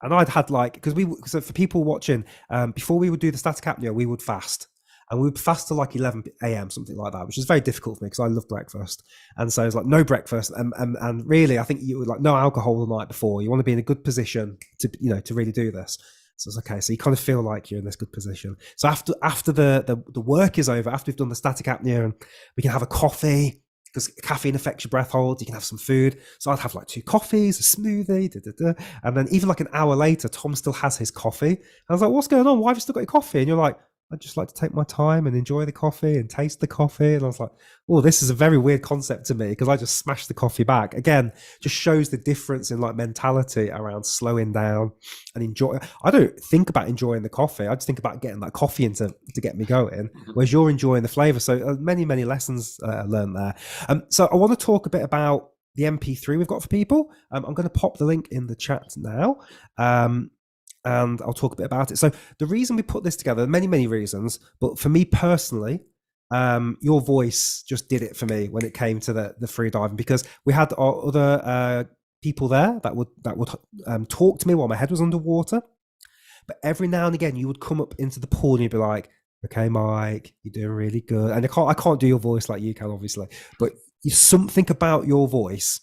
and I'd had so for people watching, before we would do the static apnea, we would fast. And we would fast till like 11 a.m., something like that, which is very difficult for me because I love breakfast. And so it's like no breakfast. And really, I think you would like no alcohol the night before. You want to be in a good position to really do this. So it's okay. So you kind of feel like you're in this good position. So after the work is over, after we've done the static apnea, and we can have a coffee, because caffeine affects your breath hold. You can have some food. So I'd have like 2 coffees, a smoothie, and then even like an hour later, Tom still has his coffee. And I was like, what's going on? Why have you still got your coffee? And you're like, I'd just like to take my time and enjoy the coffee and taste the coffee. And I was like, oh, this is a very weird concept to me, because I just smashed the coffee back. Again, just shows the difference in like mentality around slowing down and enjoy. I don't think about enjoying the coffee. I just think about getting that coffee in to get me going, whereas you're enjoying the flavor. So many lessons learned there. So I want to talk a bit about the MP3 we've got for people. I'm going to pop the link in the chat now. And I'll talk a bit about it. So the reason we put this together, many reasons, but for me personally, your voice just did it for me when it came to the free diving, because we had our other people there that would talk to me while my head was underwater. But every now and again, you would come up into the pool and you'd be like, okay, Mike, you're doing really good. And I can't do your voice like you can, obviously, but something about your voice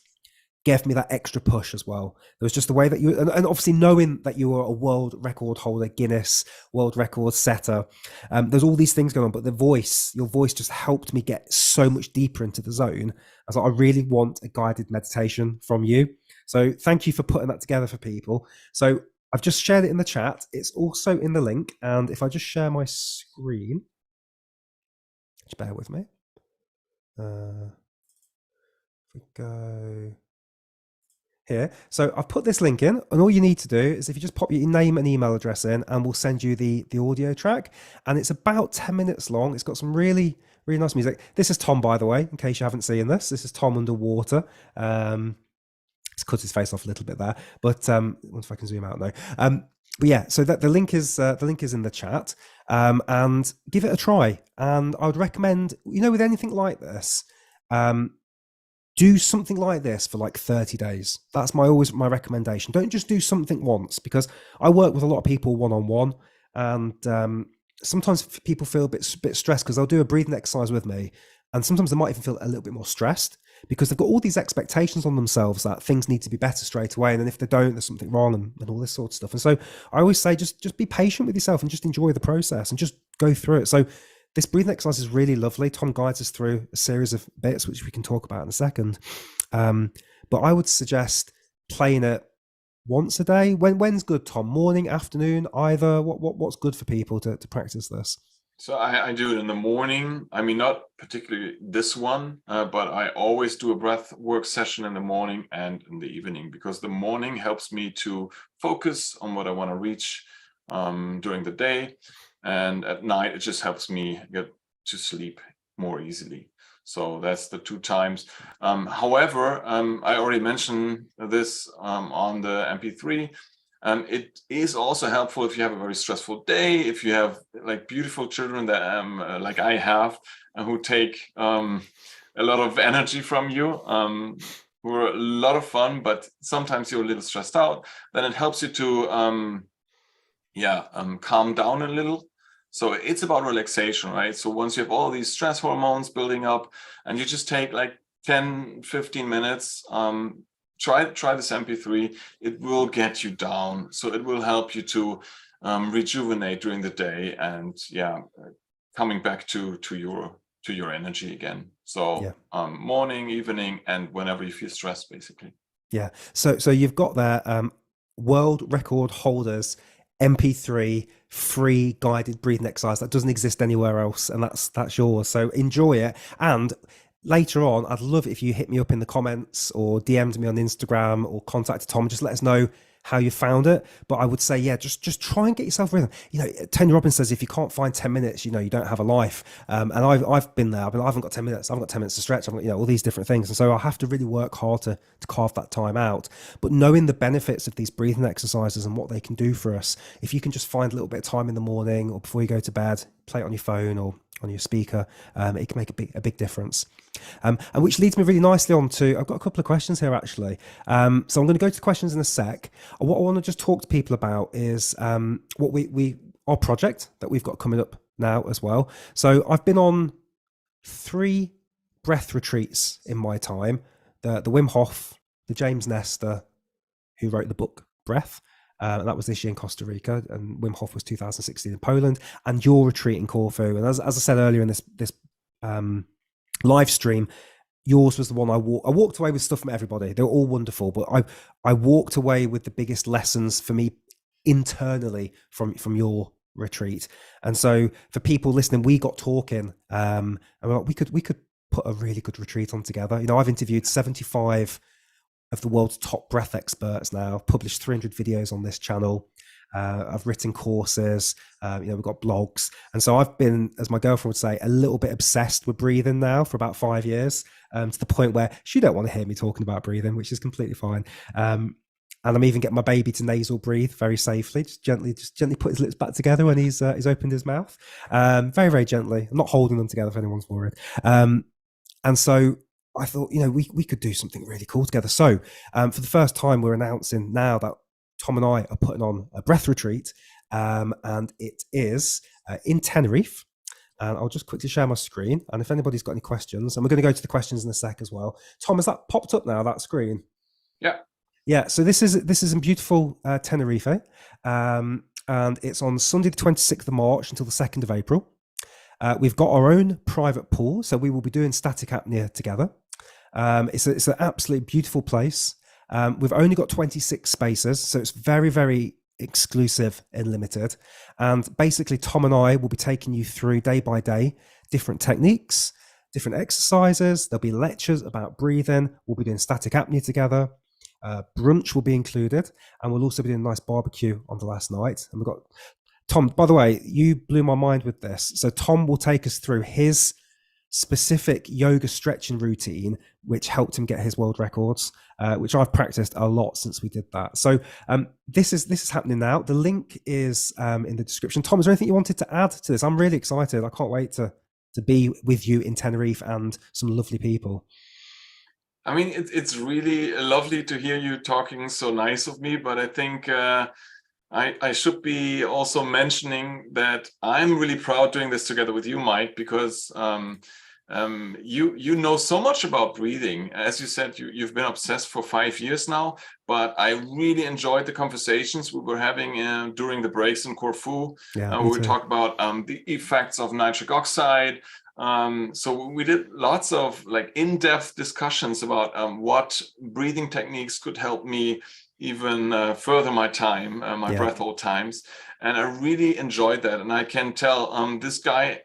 gave me that extra push as well. There was just the way that you, and obviously knowing that you were a world record holder, Guinness World Record setter, there's all these things going on, but your voice just helped me get so much deeper into the zone. I was like, I really want a guided meditation from you. So thank you for putting that together for people. So I've just shared it in the chat. It's also in the link. And if I just share my screen, just bear with me. If we go here. So I've put this link in, and all you need to do is if you just pop your name and email address in, and we'll send you the audio track. And it's about 10 minutes long. It's got some really nice music. This is Tom, by the way, in case you haven't seen this. This is Tom underwater. It's cut his face off a little bit there, but once if I can zoom out now. But yeah, so that the link is in the chat, and give it a try. And I would recommend, with anything like this, do something like this for like 30 days. That's always my recommendation. Don't just do something once, because I work with a lot of people one-on-one, and sometimes people feel a bit stressed because they'll do a breathing exercise with me, and sometimes they might even feel a little bit more stressed because they've got all these expectations on themselves that things need to be better straight away, and then if they don't, there's something wrong, and all this sort of stuff. And so I always say just be patient with yourself and just enjoy the process and just go through it. So this breathing exercise is really lovely. Tom guides us through a series of bits, which we can talk about in a second. But I would suggest playing it once a day. When's good, Tom? Morning, afternoon, either? What's good for people to practice this? So I do it in the morning. I mean, not particularly this one, but I always do a breath work session in the morning and in the evening, because the morning helps me to focus on what I want to reach during the day. And at night, it just helps me get to sleep more easily. So that's the 2 times. However, I already mentioned this on the MP3. It is also helpful if you have a very stressful day, if you have like beautiful children that like I have, who take a lot of energy from you, who are a lot of fun, but sometimes you're a little stressed out. Then it helps you to calm down a little. So it's about relaxation, right? So once you have all these stress hormones building up, and you just take like 10, 15 minutes, try this MP3. It will get you down, so it will help you to rejuvenate during the day, and coming back to your energy again. So morning, evening, and whenever you feel stressed, basically. Yeah. So you've got there world record holders MP3 free guided breathing exercise that doesn't exist anywhere else, and that's yours. So enjoy it. And later on, I'd love if you hit me up in the comments or DM'd me on Instagram or contacted Tom. Just let us know how you found it. But I would say, just try and get yourself rhythm. Tony Robbins says if you can't find 10 minutes, you don't have a life. And I've been there. I haven't got 10 minutes. I've got 10 minutes to stretch. I've got, all these different things. And so I have to really work hard to carve that time out. But knowing the benefits of these breathing exercises and what they can do for us, if you can just find a little bit of time in the morning or before you go to bed, play it on your phone or on your speaker, it can make a big difference. And which leads me really nicely on to, I've got a couple of questions here actually. So I'm going to go to the questions in a sec. What I want to just talk to people about is what our project that we've got coming up now as well. So I've been on 3 breath retreats in my time. The Wim Hof, the James Nestor, who wrote the book Breath. And that was this year in Costa Rica, and Wim Hof was 2016 in Poland, and your retreat in Corfu. And as I said earlier in this live stream, yours was the one I walked away with stuff from everybody. They were all wonderful, but I walked away with the biggest lessons for me internally from your retreat. And so for people listening, we got talking, and we're like, we could put a really good retreat on together. I've interviewed 75 of the world's top breath experts now. I've published 300 videos on this channel. I've written courses, we've got blogs. And so I've been, as my girlfriend would say, a little bit obsessed with breathing now for about 5 years, to the point where she don't want to hear me talking about breathing, which is completely fine. And I'm even getting my baby to nasal breathe very safely, just gently put his lips back together when he's opened his mouth, very, very gently. I'm not holding them together if anyone's worried. And so I thought, we could do something really cool together. So for the first time, we're announcing now that Tom and I are putting on a breath retreat, and it is in Tenerife. And I'll just quickly share my screen. And if anybody's got any questions, and we're going to go to the questions in a sec as well. Tom, has that popped up now, that screen? Yeah. Yeah. So this is in beautiful Tenerife, and it's on Sunday the 26th of March until the 2nd of April. We've got our own private pool, so we will be doing static apnea together. It's an absolutely beautiful place. We've only got 26 spaces, so it's very, very exclusive and limited. And basically, Tom and I will be taking you through day by day different techniques, different exercises. There'll be lectures about breathing. We'll be doing static apnea together. Brunch will be included, and we'll also be doing a nice barbecue on the last night. And we've got Tom, by the way, you blew my mind with this. So Tom will take us through his specific yoga stretching routine, which helped him get his world records, which I've practiced a lot since we did that. So this is happening now. The link is in the description. Tom, is there anything you wanted to add to this? I'm really excited. I can't wait to be with you in Tenerife and some lovely people. I mean, it's really lovely to hear you talking so nice of me, but I think I should be also mentioning that I'm really proud doing this together with you, Mike, because you know so much about breathing. As you said, you've been obsessed for 5 years now, but I really enjoyed the conversations we were having during the breaks in Corfu. We talked about the effects of nitric oxide. So we did lots of in-depth discussions about what breathing techniques could help me even further my time, my breath hold times. And I really enjoyed that. And I can tell this guy,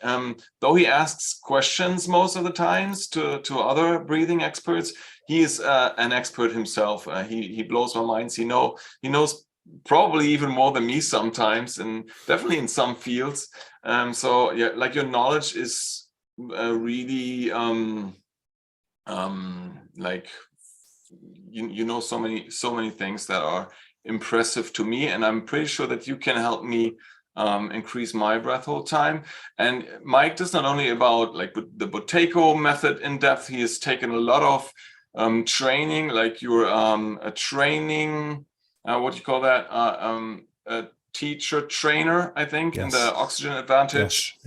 though he asks questions most of the times to other breathing experts, he is an expert himself. He blows my mind. He knows probably even more than me sometimes, and definitely in some fields. So yeah, your knowledge is really you know so many things that are impressive to me, and I'm pretty sure that you can help me increase my breath hold time. And Mike does not only about the Buteyko method in depth. He has taken a lot of training, you're a training, what do you call that, a teacher trainer, I think, in the Oxygen Advantage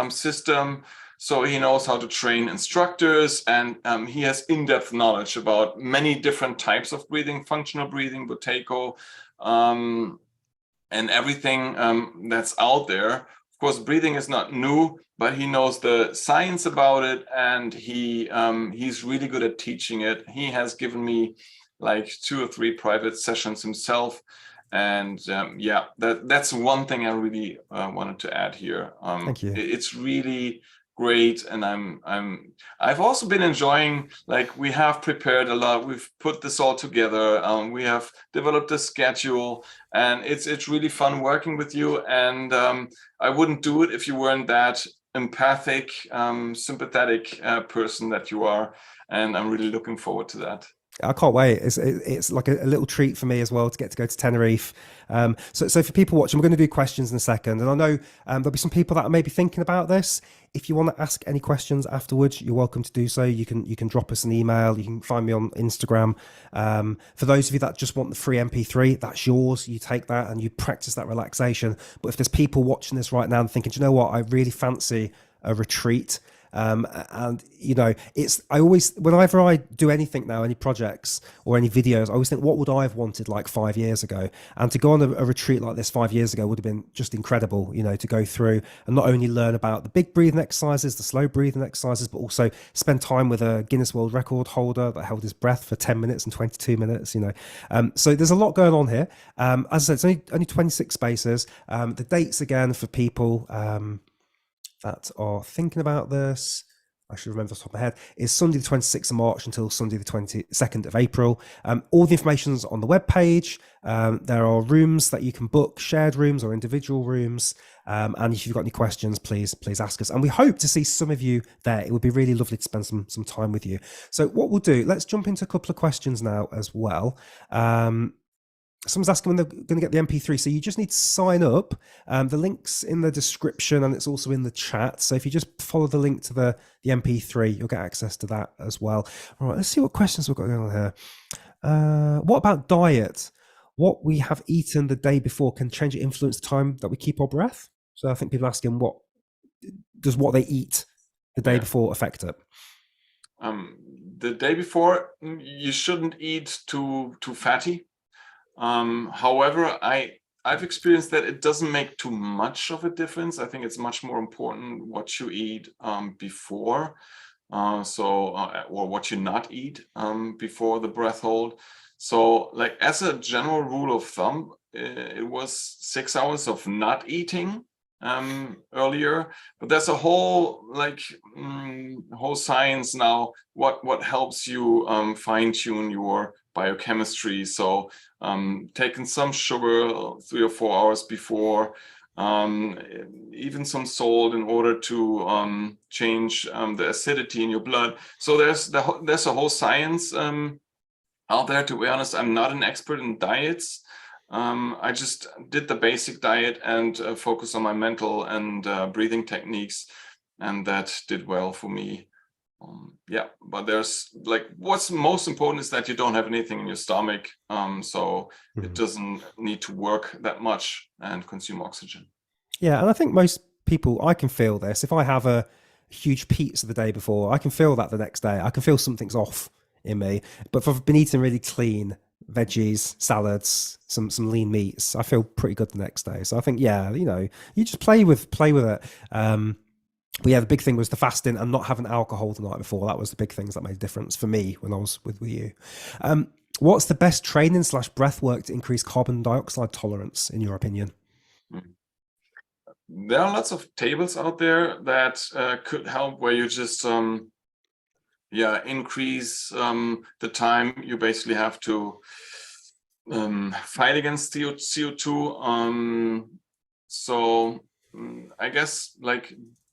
system. So he knows how to train instructors, and he has in-depth knowledge about many different types of breathing, functional breathing, Buteyko, and everything that's out there. Of course, breathing is not new, but he knows the science about it, and he's really good at teaching it. He has given me like 2 or 3 private sessions himself. And yeah, that's one thing I really wanted to add here. Thank you. It's really great, and I've also been enjoying, like, we have prepared a lot. We've put this all together. We have developed a schedule, and it's really fun working with you. And I wouldn't do it if you weren't that empathic, sympathetic person that you are. And I'm really looking forward to that. I can't wait. It's like a little treat for me as well to get to go to Tenerife. So for people watching, we're going to do questions in a second. And I know there'll be some people that are maybe thinking about this. If you want to ask any questions afterwards, you're welcome to do so. You can drop us an email. You can find me on Instagram. For those of you that just want the free MP3, that's yours. You take that and you practice that relaxation. But if there's people watching this right now and thinking, do you know what, I really fancy a retreat. And you know, whenever I do anything now, any projects or any videos, I always think, what would I have wanted like 5 years ago? And to go on a retreat like this 5 years ago would have been just incredible, you know, to go through and not only learn about the big breathing exercises, the slow breathing exercises, but also spend time with a Guinness World Record holder that held his breath for 10 minutes and 22 minutes, you know. So there's a lot going on here. As I said, it's only 26 spaces. The dates again for people that are thinking about this, I should remember off the top of my head, is Sunday the 26th of March until Sunday the 22nd of April. All the information's on the webpage. There are rooms that you can book, shared rooms or individual rooms. And if you've got any questions, please ask us. And we hope to see some of you there. It would be really lovely to spend some time with you. So what we'll do, let's jump into a couple of questions now as well. Someone's asking when they're going to get the MP3. So you just need to sign up. The link's in the description and it's also in the chat. So if you just follow the link to the MP3, you'll get access to that as well. All right, let's see what questions we've got going on here. What about diet? What we have eaten the day before can change or influence the time that we keep our breath? So I think people are asking, what they eat the day before affect it? The day before, you shouldn't eat too fatty. However, I've experienced that it doesn't make too much of a difference. I think it's much more important what you eat before, or what you not eat before the breath hold. So, like, as a general rule of thumb, it was 6 hours of not eating earlier, but there's a whole whole science now what helps you fine tune your biochemistry. So taking some sugar 3 or 4 hours before, even some salt in order to change the acidity in your blood. So there's a whole science out there. To be honest, I'm not an expert in diets. I just did the basic diet and focus on my mental and breathing techniques, and that did well for me. But there's what's most important is that you don't have anything in your stomach, so it doesn't need to work that much and consume oxygen. Yeah, and I think most people, I can feel this. If I have a huge pizza the day before, I can feel that the next day. I can feel something's off in me. But if I've been eating really clean veggies, salads, some lean meats, I feel pretty good the next day. So I think, you just play with it. But yeah, the big thing was the fasting and not having alcohol the night before. That was the big things that made a difference for me when I was with you. What's the best training / breath work to increase carbon dioxide tolerance, in your opinion? There are lots of tables out there that could help, where you just increase the time you basically have to fight against CO2. So I guess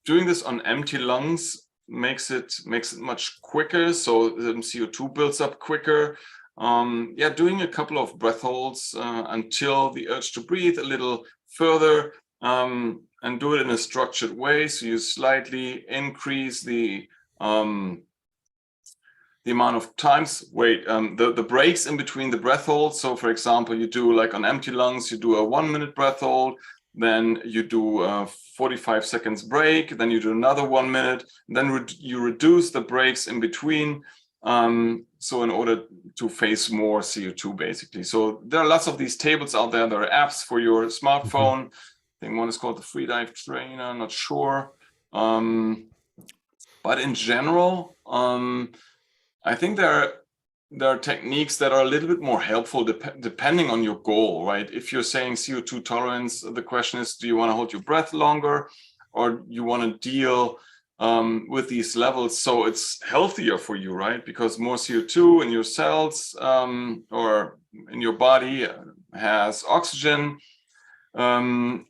doing this on empty lungs makes it much quicker. So the CO2 builds up quicker. Doing a couple of breath holds until the urge to breathe a little further, and do it in a structured way. So you slightly increase the amount of times, the breaks in between the breath holds. So for example, you do on empty lungs, you do a 1 minute breath hold, then you do a 45 seconds break, then you do another 1 minute, then you reduce the breaks in between. So in order to face more CO2, basically. So there are lots of these tables out there. There are apps for your smartphone. I think one is called the Free Dive Trainer, I'm not sure. But in general, I think there are techniques that are a little bit more helpful depending on your goal, right? If you're saying CO2 tolerance, the question is, do you want to hold your breath longer, or you want to deal with these levels so it's healthier for you, right? Because more CO2 in your cells or in your body has oxygen,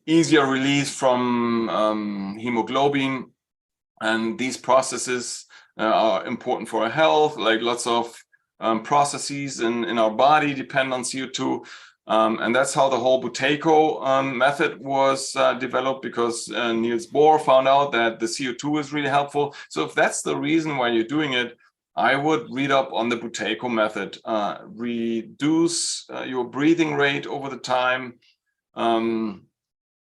easier release from hemoglobin, and these processes are important for our health. Like lots of processes in our body depend on CO2. And that's how the whole Buteyko method was developed, because Niels Bohr found out that the CO2 is really helpful. So if that's the reason why you're doing it, I would read up on the Buteyko method, reduce your breathing rate over the time,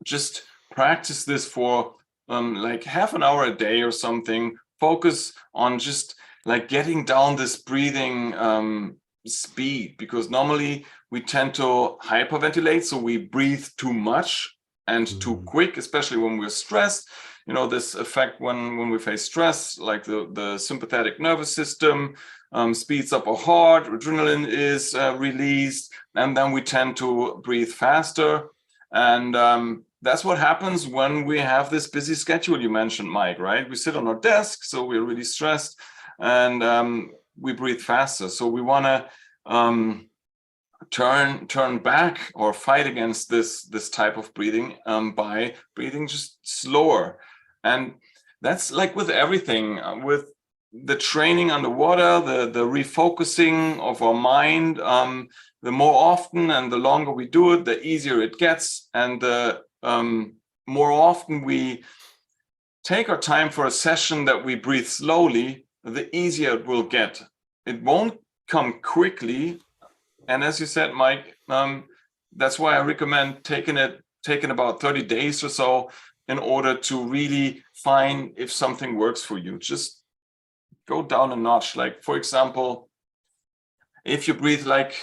just practice this for like half an hour a day or something. Focus on just like getting down this breathing speed, because normally we tend to hyperventilate, so we breathe too much and too quick, especially when we're stressed. You know, this effect when we face stress, like the sympathetic nervous system speeds up our heart, adrenaline is released, and then we tend to breathe faster. And that's what happens when we have this busy schedule you mentioned, Mike, right? We sit on our desk, so we're really stressed, and we breathe faster. So we want to turn back or fight against this type of breathing by breathing just slower. And that's like with everything, with the training underwater, the refocusing of our mind. The more often and the longer we do it, the easier it gets, and the more often we take our time for a session that we breathe slowly, the easier it will get. It won't come quickly. And as you said, Mike, that's why I recommend taking about 30 days or so in order to really find if something works for you. Just go down a notch. Like, for example, if you breathe like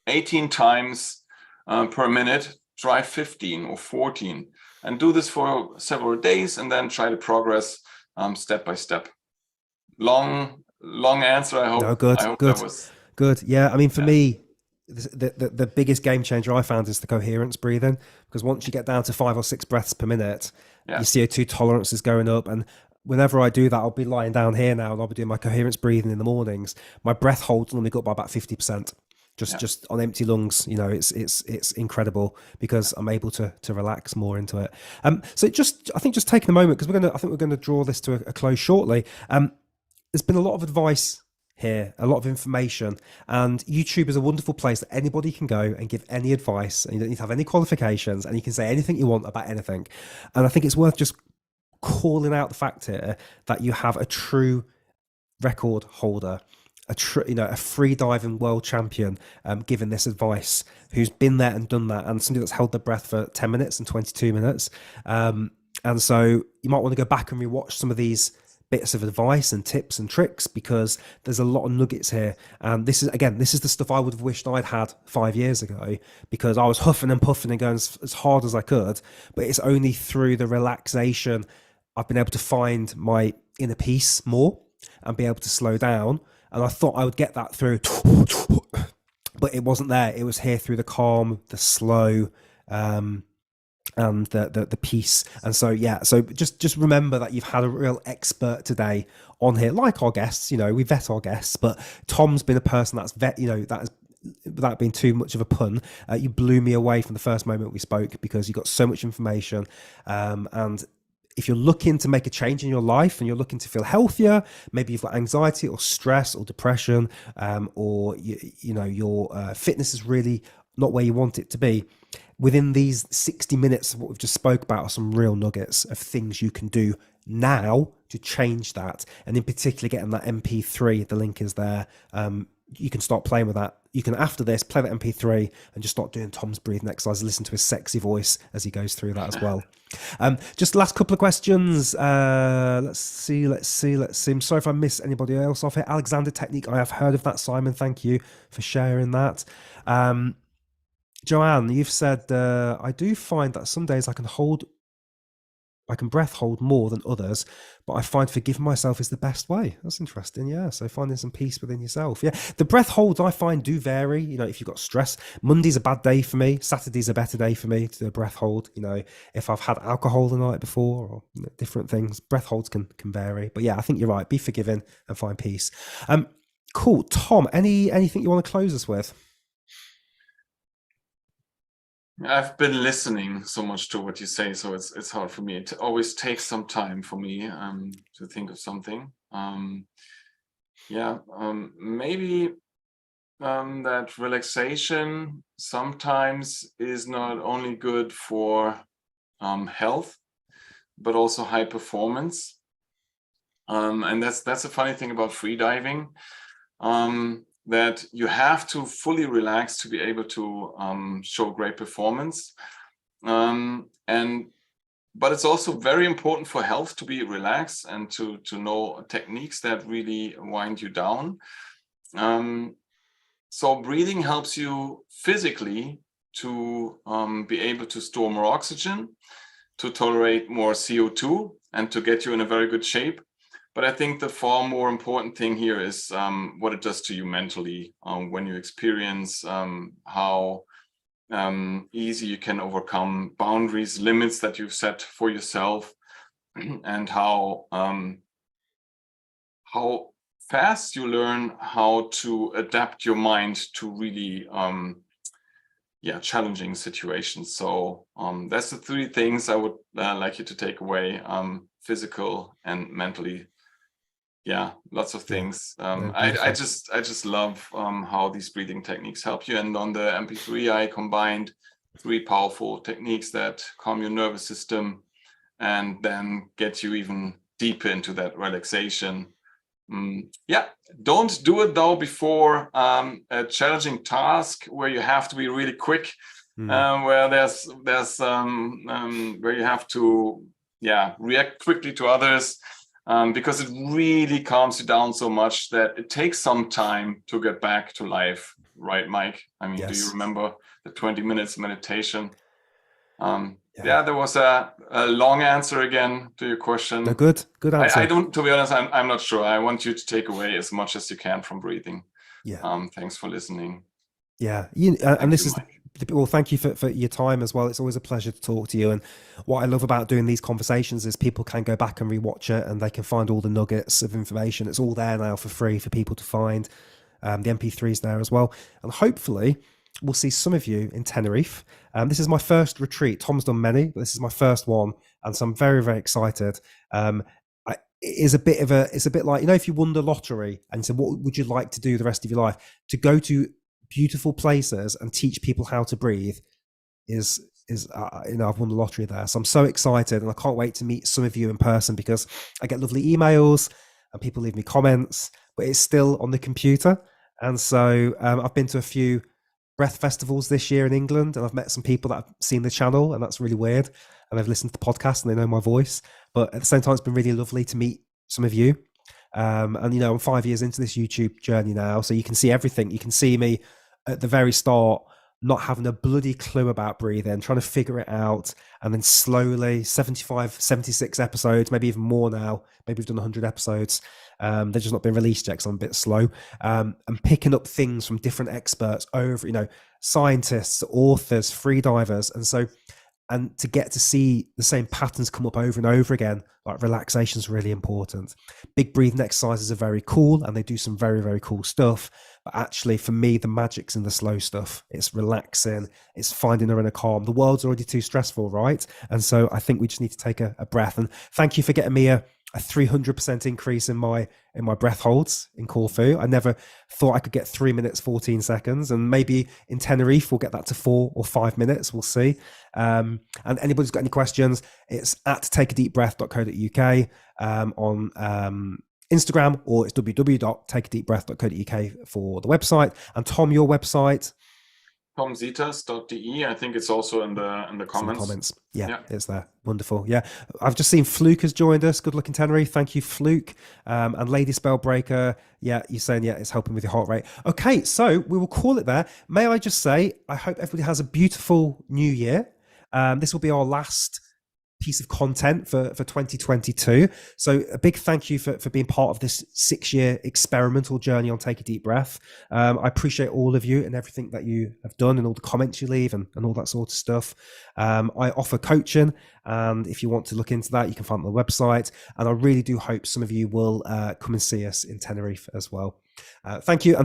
18 times per minute, try 15 or 14 and do this for several days, and then try to progress step by step. Long answer. I hope. No, good. That was good. Yeah, I mean, for me, the biggest game changer I found is the coherence breathing, because once you get down to 5 or 6 breaths per minute, your CO2 tolerance is going up. And whenever I do that, I'll be lying down here now and I'll be doing my coherence breathing in the mornings. My breath holds normally got by about 50%. Just on empty lungs, you know, it's incredible, because I'm able to relax more into it. So I think just taking a moment, because we're gonna draw this to a close shortly. There's been a lot of advice here, a lot of information, and YouTube is a wonderful place that anybody can go and give any advice, and you don't need to have any qualifications, and you can say anything you want about anything. And I think it's worth just calling out the fact here that you have a true record holder, a free diving world champion, giving this advice, who's been there and done that, and somebody that's held their breath for 10 minutes and 22 minutes. And so you might want to go back and rewatch some of these bits of advice and tips and tricks, because there's a lot of nuggets here. And this is the stuff I would have wished I'd had 5 years ago, because I was huffing and puffing and going as hard as I could. But it's only through the relaxation I've been able to find my inner peace more and be able to slow down. And I thought I would get that through, but it wasn't there. It was here through the calm, the slow, and the peace. And so so just remember that you've had a real expert today on here, like our guests. You know, we vet our guests, but Tom's been a person that's without being too much of a pun, you blew me away from the first moment we spoke, because you got so much information. And if you're looking to make a change in your life and you're looking to feel healthier, maybe you've got anxiety or stress or depression, or your fitness is really not where you want it to be, within these 60 minutes of what we've just spoke about are some real nuggets of things you can do now to change that. And in particular, getting that MP3, the link is there, you can start playing with that. You can, after this, play that MP3 and just start doing Tom's breathing exercise. Listen to his sexy voice as he goes through that as well. Just last couple of questions. Let's see. I'm sorry if I miss anybody else off here. Alexander Technique, I have heard of that, Simon. Thank you for sharing that. Joanne, you've said, I do find that some days I can breath hold more than others, but I find forgiving myself is the best way. That's interesting. Yeah. So finding some peace within yourself. Yeah. The breath holds I find do vary. You know, if you've got stress, Monday's a bad day for me. Saturday's a better day for me to do a breath hold. You know, if I've had alcohol the night before or different things, breath holds can vary. But yeah, I think you're right. Be forgiving and find peace. Cool. Tom, anything you want to close us with? I've been listening so much to what you say, so it's hard for me. It always takes some time for me to think of something. Maybe that relaxation sometimes is not only good for health, but also high performance. And that's a funny thing about free diving. That you have to fully relax to be able to show great performance. But it's also very important for health to be relaxed and to know techniques that really wind you down. So breathing helps you physically to be able to store more oxygen, to tolerate more CO2, and to get you in a very good shape. But I think the far more important thing here is what it does to you mentally when you experience how easy you can overcome boundaries, limits that you've set for yourself, and how fast you learn how to adapt your mind to really challenging situations. So that's the three things I would like you to take away: physical and mentally. Yeah, lots of things. I just love how these breathing techniques help you. And on the MP3, I combined 3 powerful techniques that calm your nervous system and then get you even deeper into that relaxation. Don't do it though before a challenging task where you have to be really quick, where there's where you have to react quickly to others. Because it really calms you down so much that it takes some time to get back to life. Right, Mike? I mean, yes. Do you remember the 20 minutes meditation? There was a long answer again to your question. No, good answer. I don't, to be honest, I'm not sure. I want you to take away as much as you can from breathing. Yeah. Thanks for listening. Yeah. Well, thank you for your time as well. It's always a pleasure to talk to you. And what I love about doing these conversations is people can go back and rewatch it and they can find all the nuggets of information. It's all there now for free for people to find. The MP3 is there as well. And hopefully we'll see some of you in Tenerife. This is my first retreat. Tom's done many, but this is my first one. And so I'm very, very excited. It's a bit like, you know, if you won the lottery and said, what would you like to do the rest of your life? To go to beautiful places and teach people how to breathe is I've won the lottery there. So I'm so excited and I can't wait to meet some of you in person because I get lovely emails and people leave me comments, but it's still on the computer. And so I've been to a few breath festivals this year in England and I've met some people that have seen the channel and that's really weird. And they've listened to the podcast and they know my voice, but at the same time, it's been really lovely to meet some of you. And, you know, I'm 5 years into this YouTube journey now, so you can see everything. You can see me at the very start, not having a bloody clue about breathing, trying to figure it out. And then slowly 75, 76 episodes, maybe even more now. Maybe we've done 100 episodes. They've just not been released yet because I'm a bit slow. And picking up things from different experts over, you know, scientists, authors, free divers. And to get to see the same patterns come up over and over again, like relaxation is really important. Big breathing exercises are very cool and they do some very, very cool stuff. But actually, for me, the magic's in the slow stuff. It's relaxing. It's finding her in a calm. The world's already too stressful, right? And so I think we just need to take a breath. And thank you for getting me a 300% increase in my breath holds in Corfu. I never thought I could get 3 minutes, 14 seconds. And maybe in Tenerife, we'll get that to 4 or 5 minutes. We'll see. And anybody's got any questions, it's at takeadeepbreath.co.uk on Instagram, or it's www.takeadeepbreath.co.uk for the website. And Tom, your website? tomsietas.de. I think it's also in the comments. Yeah, it's there. Wonderful. Yeah, I've just seen Fluke has joined us. Good luck in Tenerife. Thank you, Fluke. And Lady Spellbreaker. Yeah, you're saying it's helping with your heart rate. Okay, so we will call it there. May I just say, I hope everybody has a beautiful new year. This will be our last piece of content for 2022. So a big thank you for being part of this 6-year experimental journey on Take a Deep Breath. I appreciate all of you and everything that you have done and all the comments you leave and all that sort of stuff. I offer coaching, and if you want to look into that, you can find it on the website. And I really do hope some of you will come and see us in Tenerife as well. Thank you. And